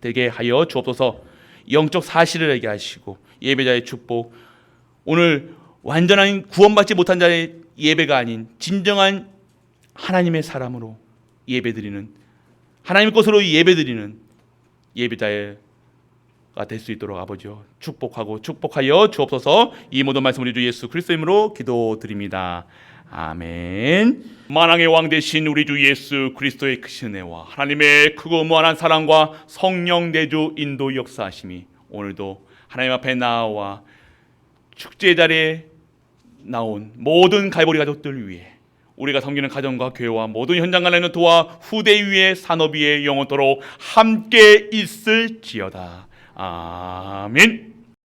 되게 하여 주옵소서. 영적 사실을 알게 하시고 예배자의 축복, 오늘 완전한 구원받지 못한 자의 예배가 아닌 진정한 하나님의 사람으로 예배드리는, 하나님 것으로 예배드리는 예배자가 될 수 있도록 아버지요 축복하고 축복하여 주옵소서. 이 모든 말씀 우리 주 예수 그리스도 이름으로 기도드립니다. 아멘. 만왕의 왕 되신 우리 주 예수 그리스도의 크신 은혜와 하나님의 크고 무한한 사랑과 성령 내주 인도 역사하심이 오늘도 하나님 앞에 나와 축제 자리에 나온 모든 갈보리 가족들 위해, 우리가 섬기는 가정과 교회와 모든 현장 간의 도와 후대 위에 산업 위에 영원토록 함께 있을지어다. 아멘.